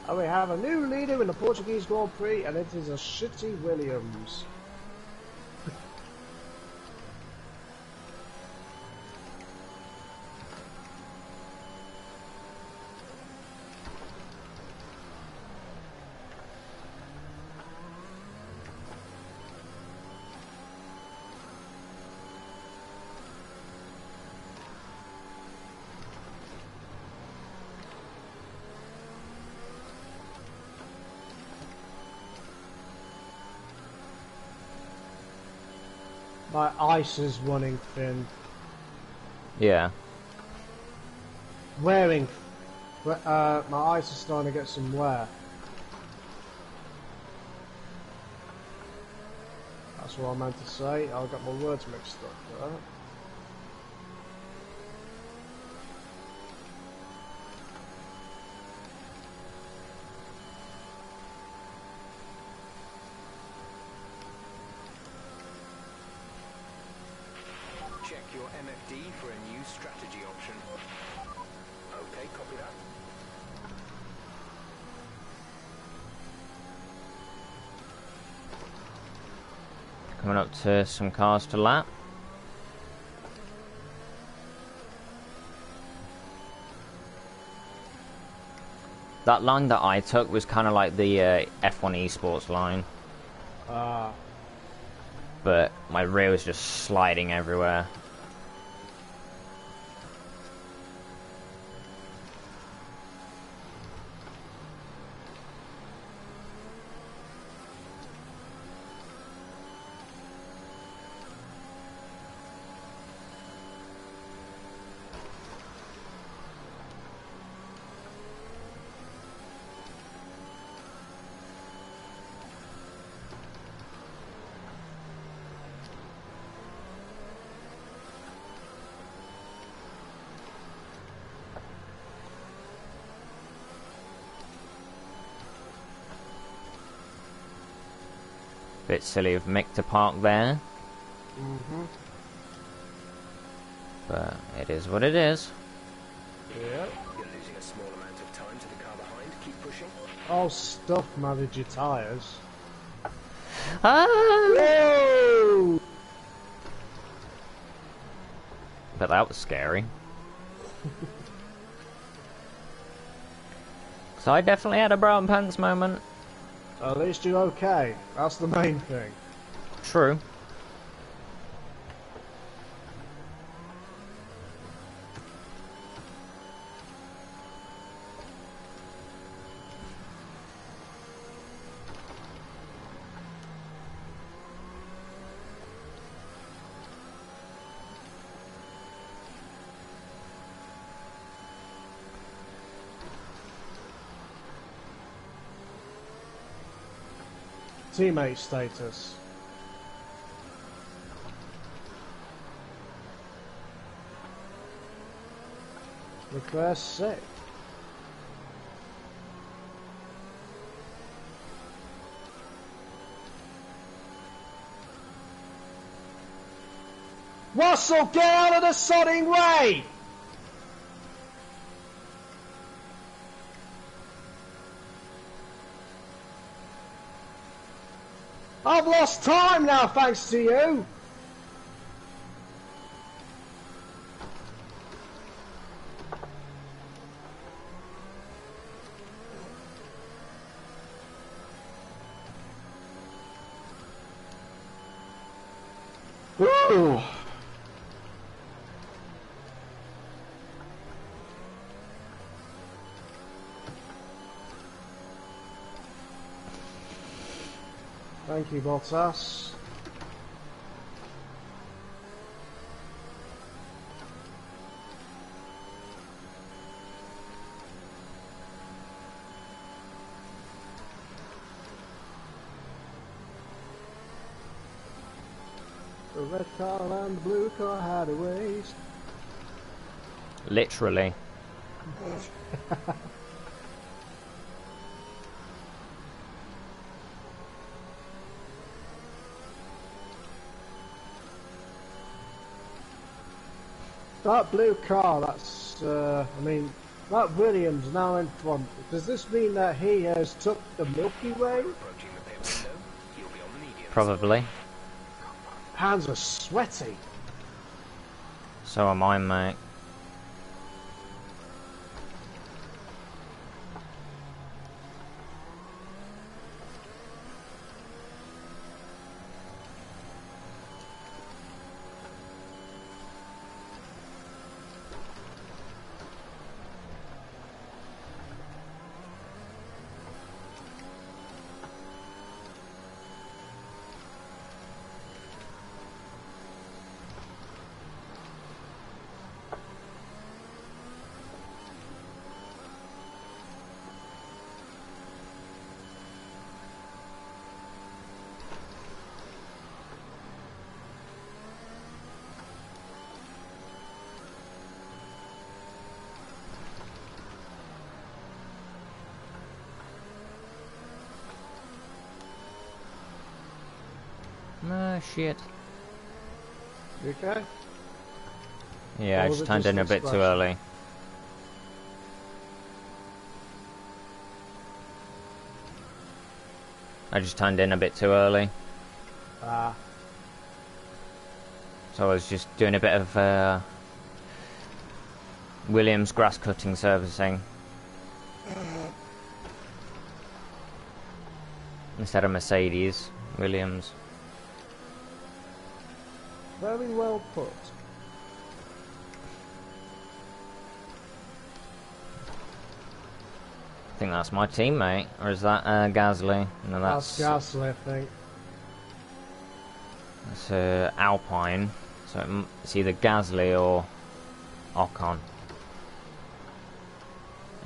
And we have a new leader in the Portuguese Grand Prix, and it is a shitty Williams. My ice is running thin. Yeah. Wearing. My ice is starting to get some wear. That's what I meant to say. I got my words mixed up there. Check your MFD for a new strategy option. Okay, copy that. Coming up to some cars to lap. That line that I took was kind of like the F1 esports line, Ah. but my rear was just sliding everywhere. Bit silly of Mick to park there. Mm-hmm. But it is what it is. Yep. You're losing a small amount of time to the car behind. Keep pushing. Oh, stuff manage your tyres. Ah! Whoa! But that was scary. So I definitely had a brown pants moment. At least you're okay. That's the main thing. True. Teammate status. Leclerc sick. Russell, get out of the sodding way! I've lost time now thanks to you! Ooh. Thank you, Bottas. The red car and the blue car had a race. Literally. That blue car, that's, I mean, that Williams now in front. Does this mean that he has took the Milky Way? Approaching the pit window. You'll be on the mediums. Probably. Hands are sweaty. So am I, mate. Ah, shit. You okay? Yeah, I Or was just it turned just in a bit too expression? early. I just turned in a bit too early. Ah. So I was just doing a bit of Williams grass cutting servicing. Instead of Mercedes, Williams. Very well put. I think that's my teammate, or is that Gasly? No, That's Gasly, I think. that's Alpine. So it's either Gasly or Ocon.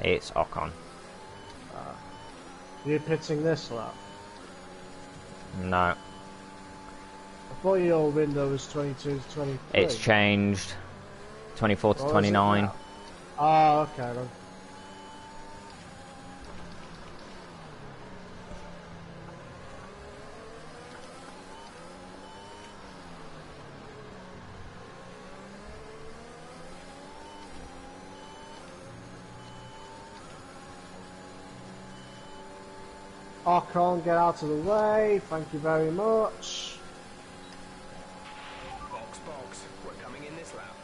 It's Ocon. You're pitching this lap. No, I thought your window was 22 to 23. it's changed. 24 to Or is it 29. now? Ah, okay then. Archon, get out of the way. Thank you very much. Box. We're coming in this lap.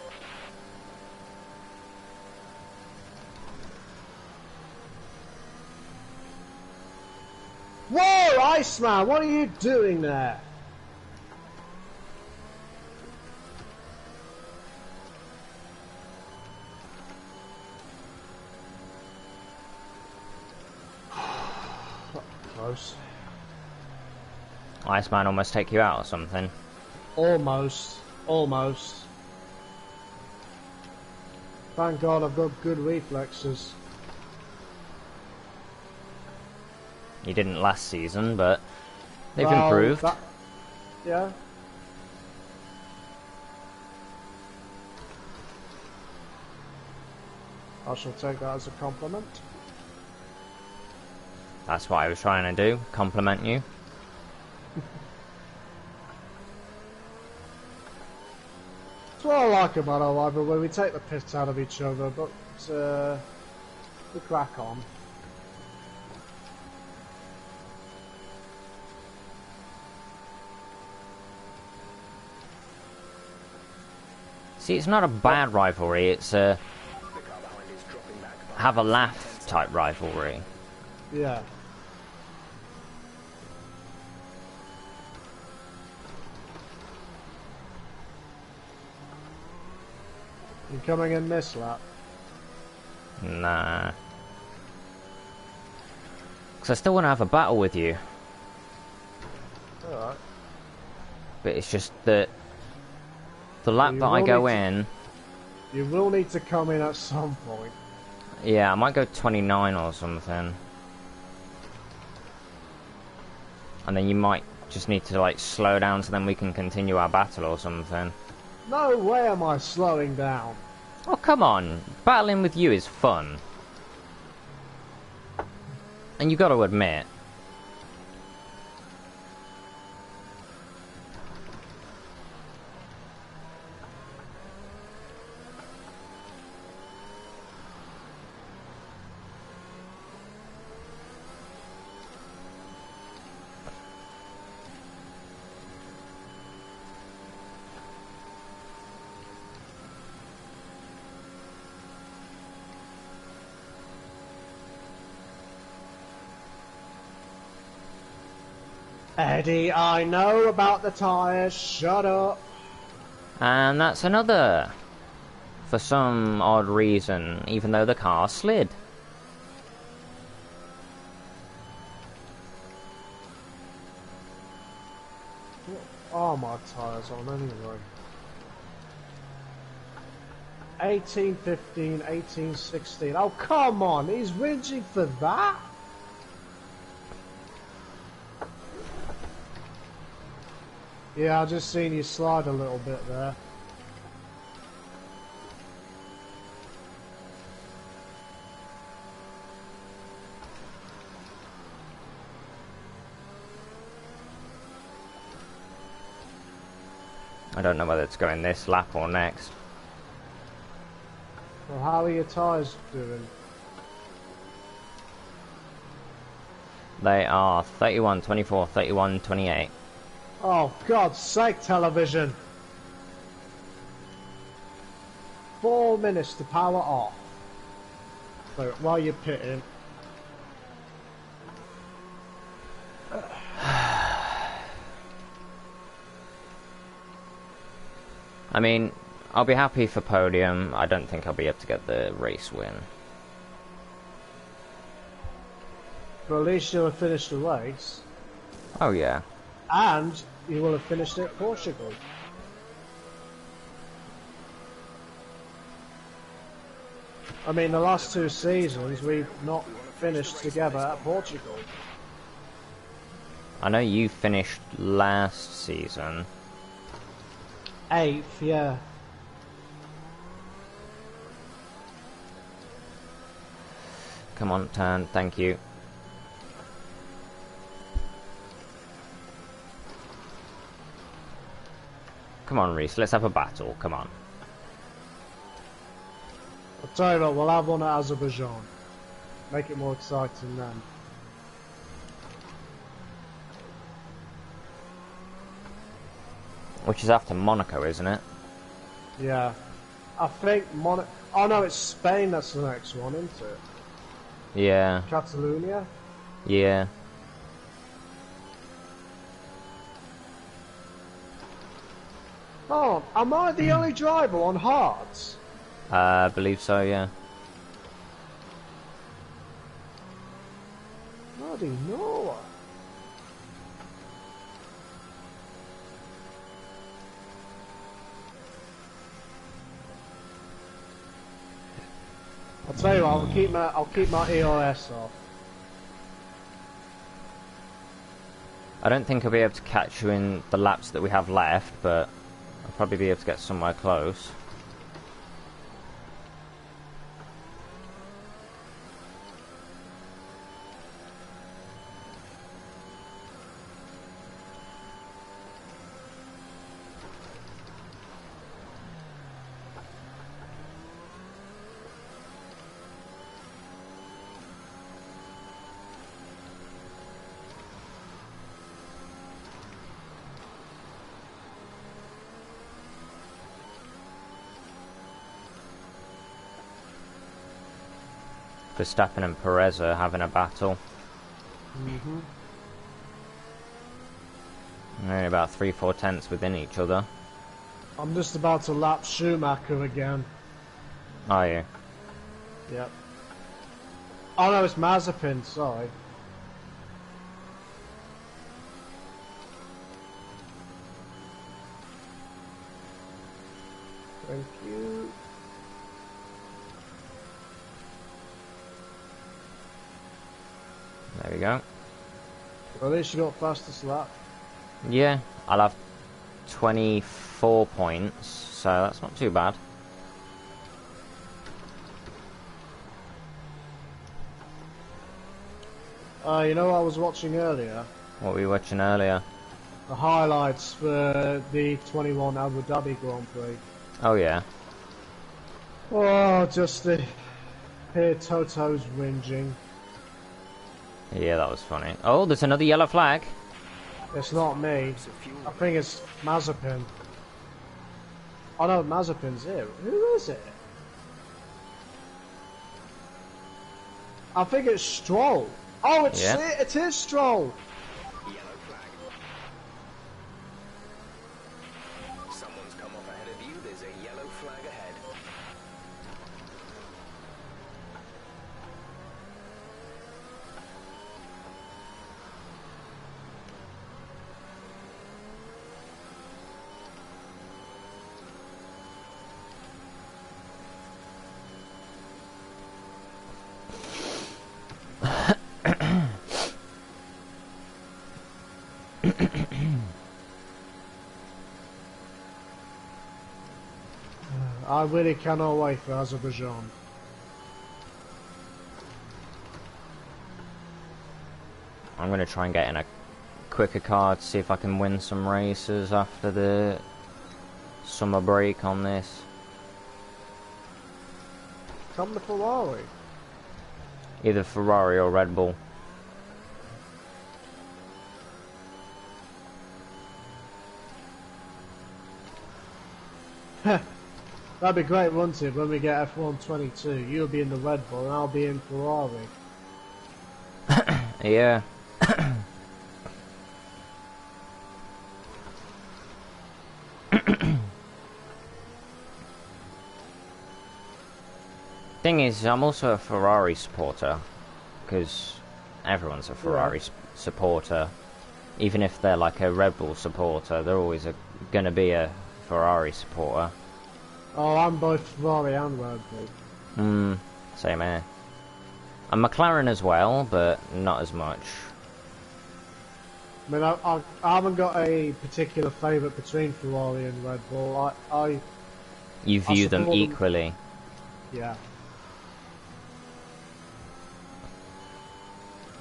Whoa, Iceman, what are you doing there? Close. Iceman almost take you out or something. Almost. Thank God I've got good reflexes. You didn't last season, but they've Well, improved. Yeah. I shall take that as a compliment. That's what I was trying to do, compliment you. That's what I like about our rivalry. We take the piss out of each other, but we crack on. See, it's not a bad rivalry, it's a The car behind is dropping back. have a laugh type rivalry. Yeah. You coming in this lap? Nah. Because I still want to have a battle with you. Alright. But it's just that the lap You that I will go need to- in, You will need to come in at some point. yeah, I might go 29 or something. And then you might just need to like slow down so then we can continue our battle or something. No way am I slowing down. Oh, come on. Battling with you is fun. And you got to admit, Eddie, I know about the tyres. Shut up. and that's another. For some odd reason, even though the car slid. What are my tyres on anyway? 18, 15, 18, 16. Oh, come on. He's whinging for that? Yeah, I just seen you slide a little bit there. I don't know whether it's going this lap or next. Well, how are your tyres doing? They are 31, 24, 31, 28. Oh, God's sake, television! 4 minutes to power off. Wait, while you're pitting. I mean, I'll be happy for podium. I don't think I'll be able to get the race win. But at least you'll have finished the race. Oh yeah. And you will have finished it at Portugal. I mean, the last 2 seasons we've not finished together at Portugal. I know you finished last season. 8th, yeah. Come on, turn. Thank you. Come on, Reese. Let's have a battle. Come on. I'll tell you what, we'll have one at Azerbaijan. Make it more exciting then. Which is after Monaco, isn't it? Yeah. I think Oh no, it's Spain that's the next one, isn't it? Yeah. Catalonia? Yeah. Oh, am I the only driver on hards? I believe so, yeah. Bloody no. I'll tell you what, I'll keep my EOS off. I don't think I'll be able to catch you in the laps that we have left, but I'll probably be able to get somewhere close. Verstappen and Perez are having a battle. Mm-hmm. They're only about 3-4 tenths within each other. I'm just about to lap Schumacher again. Are you? Yep. Oh no, it's Mazepin, sorry. Thank you. There we go. Well, at least you got fastest lap. Yeah, I'll have 24 points, so that's not too bad. You know what I was watching earlier? What were you watching earlier? The highlights for the 21 Abu Dhabi Grand Prix. Oh yeah. Oh, just to hear Toto's whinging. Yeah, that was funny. Oh, there's another yellow flag. It's not me. I think it's Mazepin. Oh no, Mazepin's here. Who is it? I think it's Stroll. Oh, it's Yeah. it is Stroll. Yellow flag. Someone's come off ahead of you. There's a yellow flag ahead. I really cannot wait for Azerbaijan. I'm going to try and get in a quicker car to see if I can win some races after the summer break on this. Come to Ferrari. Either Ferrari or Red Bull. That'd be great, wouldn't it, when we get F1 22? You'll be in the Red Bull and I'll be in Ferrari. Yeah. Thing is, I'm also a Ferrari supporter, because everyone's a Ferrari supporter. Even if they're like a Red Bull supporter, they're always gonna be a Ferrari supporter. Oh, I'm both Ferrari and Red Bull. Same here. I'm McLaren as well, but not as much. I mean, I haven't got a particular favourite between Ferrari and Red Bull. You view them support them. equally. Yeah.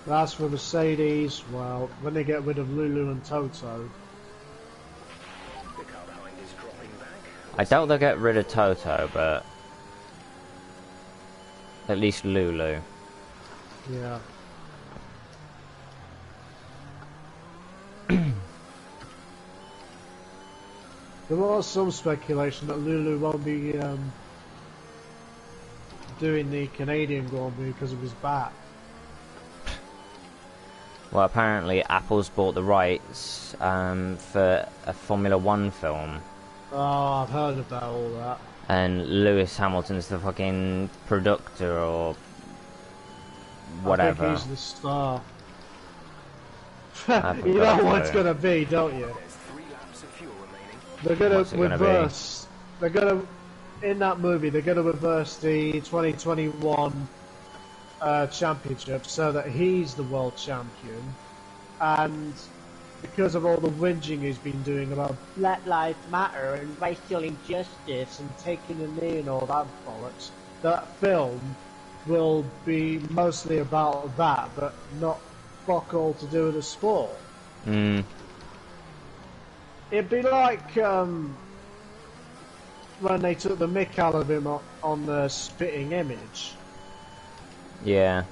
But as for Mercedes, well, when they get rid of Lulu and Toto, The car behind is dropping back. I doubt they'll get rid of Toto, but at least Lulu. yeah. There was some speculation that Lulu won't be doing the Canadian Grand Prix because of his back. Well, apparently Apple's bought the rights for a Formula One film. Oh, I've heard about all that. And Lewis Hamilton's the fucking producer or whatever. I think he's the star. haven't You got know a what it's clue. gonna be, don't you? There's 3 laps of fuel remaining. They're gonna What's it gonna be? reverse. They're gonna in that movie. They're gonna reverse the 2021 championship so that he's the world champion, and because of all the whinging he's been doing about Black Lives Matter and racial injustice and taking a knee and all that bollocks, that film will be mostly about that, but not fuck all to do with the sport. Mm. It'd be like when they took the mick out of him on the Spitting Image. Yeah.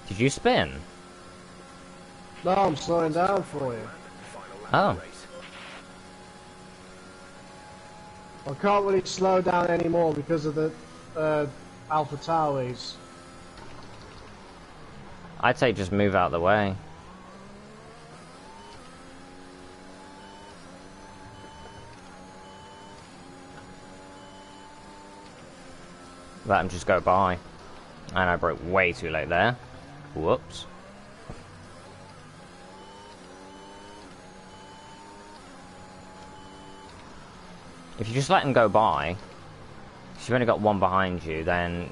Did you spin? No, I'm slowing down for you. Oh. I can't really slow down anymore because of the Alpha Tauris. I'd say just move out of the way. Let him just go by. And I broke way too late there. Whoops. If you just let him go by, if you've only got one behind you, then...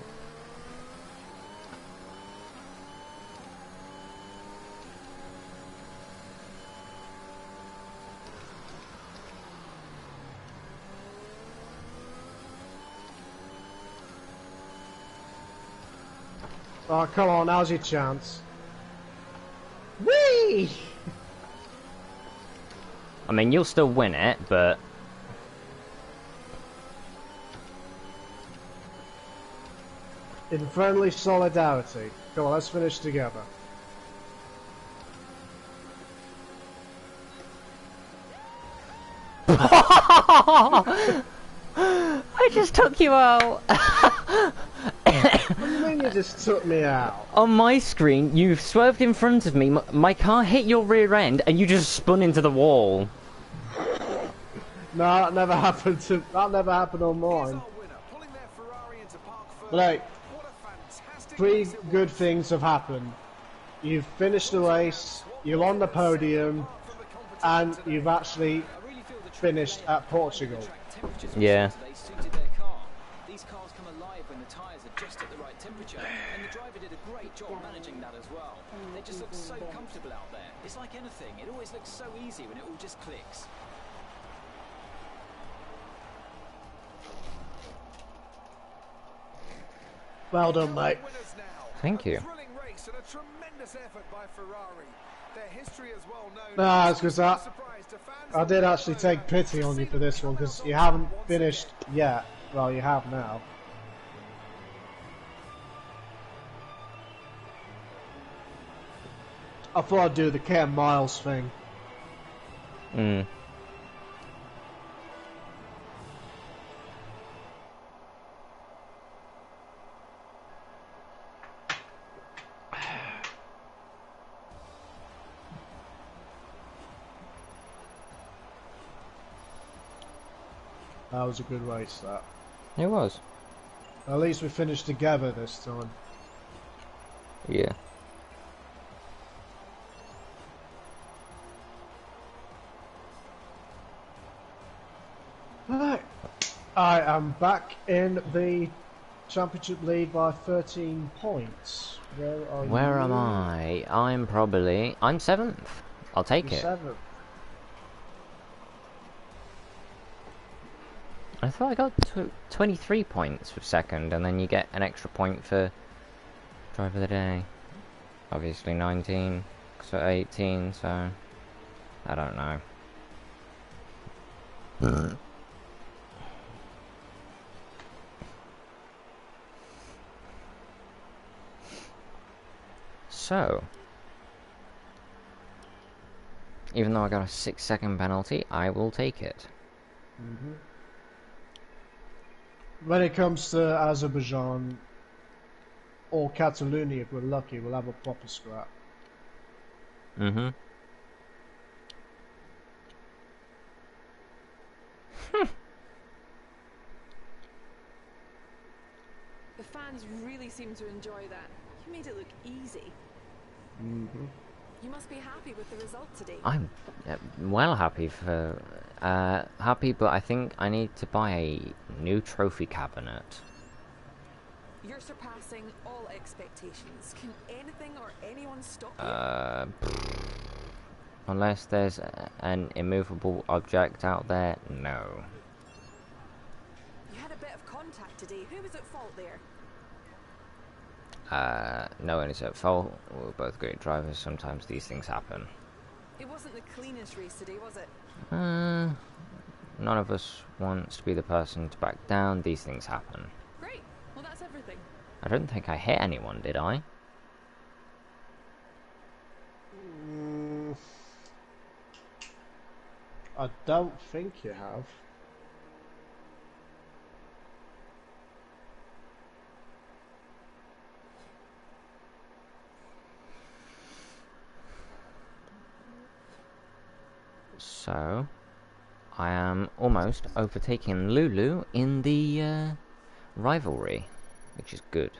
Oh, come on, now's your chance. Whee! I mean, you'll still win it, but... In friendly solidarity. Come on, let's finish together. I just took you out! What do you mean you just took me out? On my screen, you swerved in front of me, my car hit your rear end, and you just spun into the wall. No, that never happened that never happened on mine. But hey, 3 good things have happened. You've finished the race, you're on the podium, and you've actually finished at Portugal. Yeah. These cars come alive when the tyres are just at the right temperature, and the driver did a great job managing that as well. They just look so comfortable out there. It's like anything, it always looks so easy when it all just clicks. Well done, mate. Thank you. No, it's because I did actually take pity on you for this one, because you haven't finished yet. Well, you have now. I thought I'd do the Ken Miles thing. Mm. That was a good race, that. It was. At least we finished together this time. Yeah. Right. I am back in the championship lead by 13 points. Where are Where you? am I? I'm 7th. I'll take it. 7th. I thought I got 23 points for second, and then you get an extra point for driver of the day. Obviously 19, so 18, so I don't know. So, even though I got a 6-second penalty, I will take it. When it comes to Azerbaijan or Catalonia, if we're lucky, we'll have a proper scrap. Mm-hmm. The fans really seem to enjoy that. You made it look easy. You must be happy with the result today. I'm well happy for happy, but I think I need to buy a new trophy cabinet. You're surpassing all expectations. Can anything or anyone stop you? Unless there's an immovable object out there, no. You had a bit of contact today. Who was at fault there? No one is at fault. We're both great drivers. Sometimes these things happen. It wasn't the cleanest race today, was it? None of us wants to be the person to back down. These things happen. Great. Well, that's everything. I don't think I hit anyone, did I? I don't think you have. So, I am almost overtaking Lulu in the rivalry, which is good.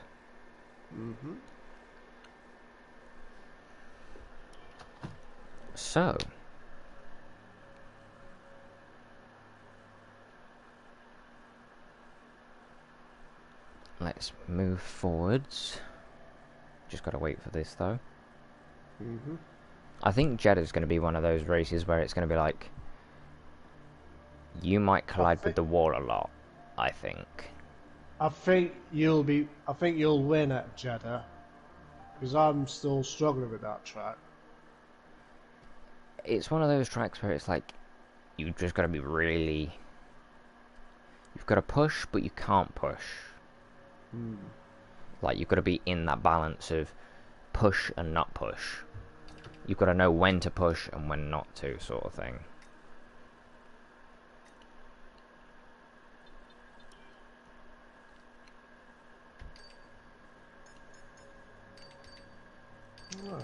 So, let's move forwards. Just gotta wait for this though. I think Jeddah's going to be one of those races where it's going to be like, you might collide with the wall a lot. I think. I think you'll win at Jeddah, because I'm still struggling with that track. It's one of those tracks where it's like, you've just got to be really. You've got to push, but you can't push. Like, you've got to be in that balance of push and not push. You've got to know when to push and when not to, sort of thing. Oh.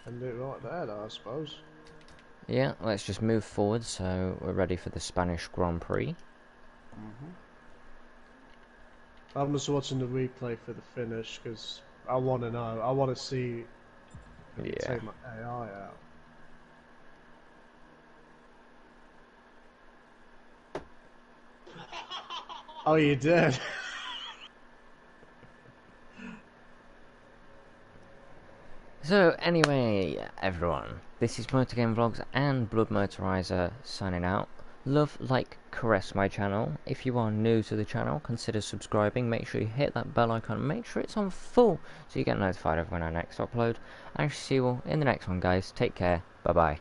End it right there, though, I suppose. Yeah, let's just move forward so we're ready for the Spanish Grand Prix. I'm just watching the replay for the finish because I want to know. I want to see if I can take my AI out. Oh, you did? So anyway, everyone, this is Motorgame Vlogs and Blood Motorizer signing out. Love, like, caress my channel. If you are new to the channel, consider subscribing. Make sure you hit that bell icon. Make sure it's on full so you get notified of when I next upload. I shall see you all in the next one, guys. Take care. Bye bye.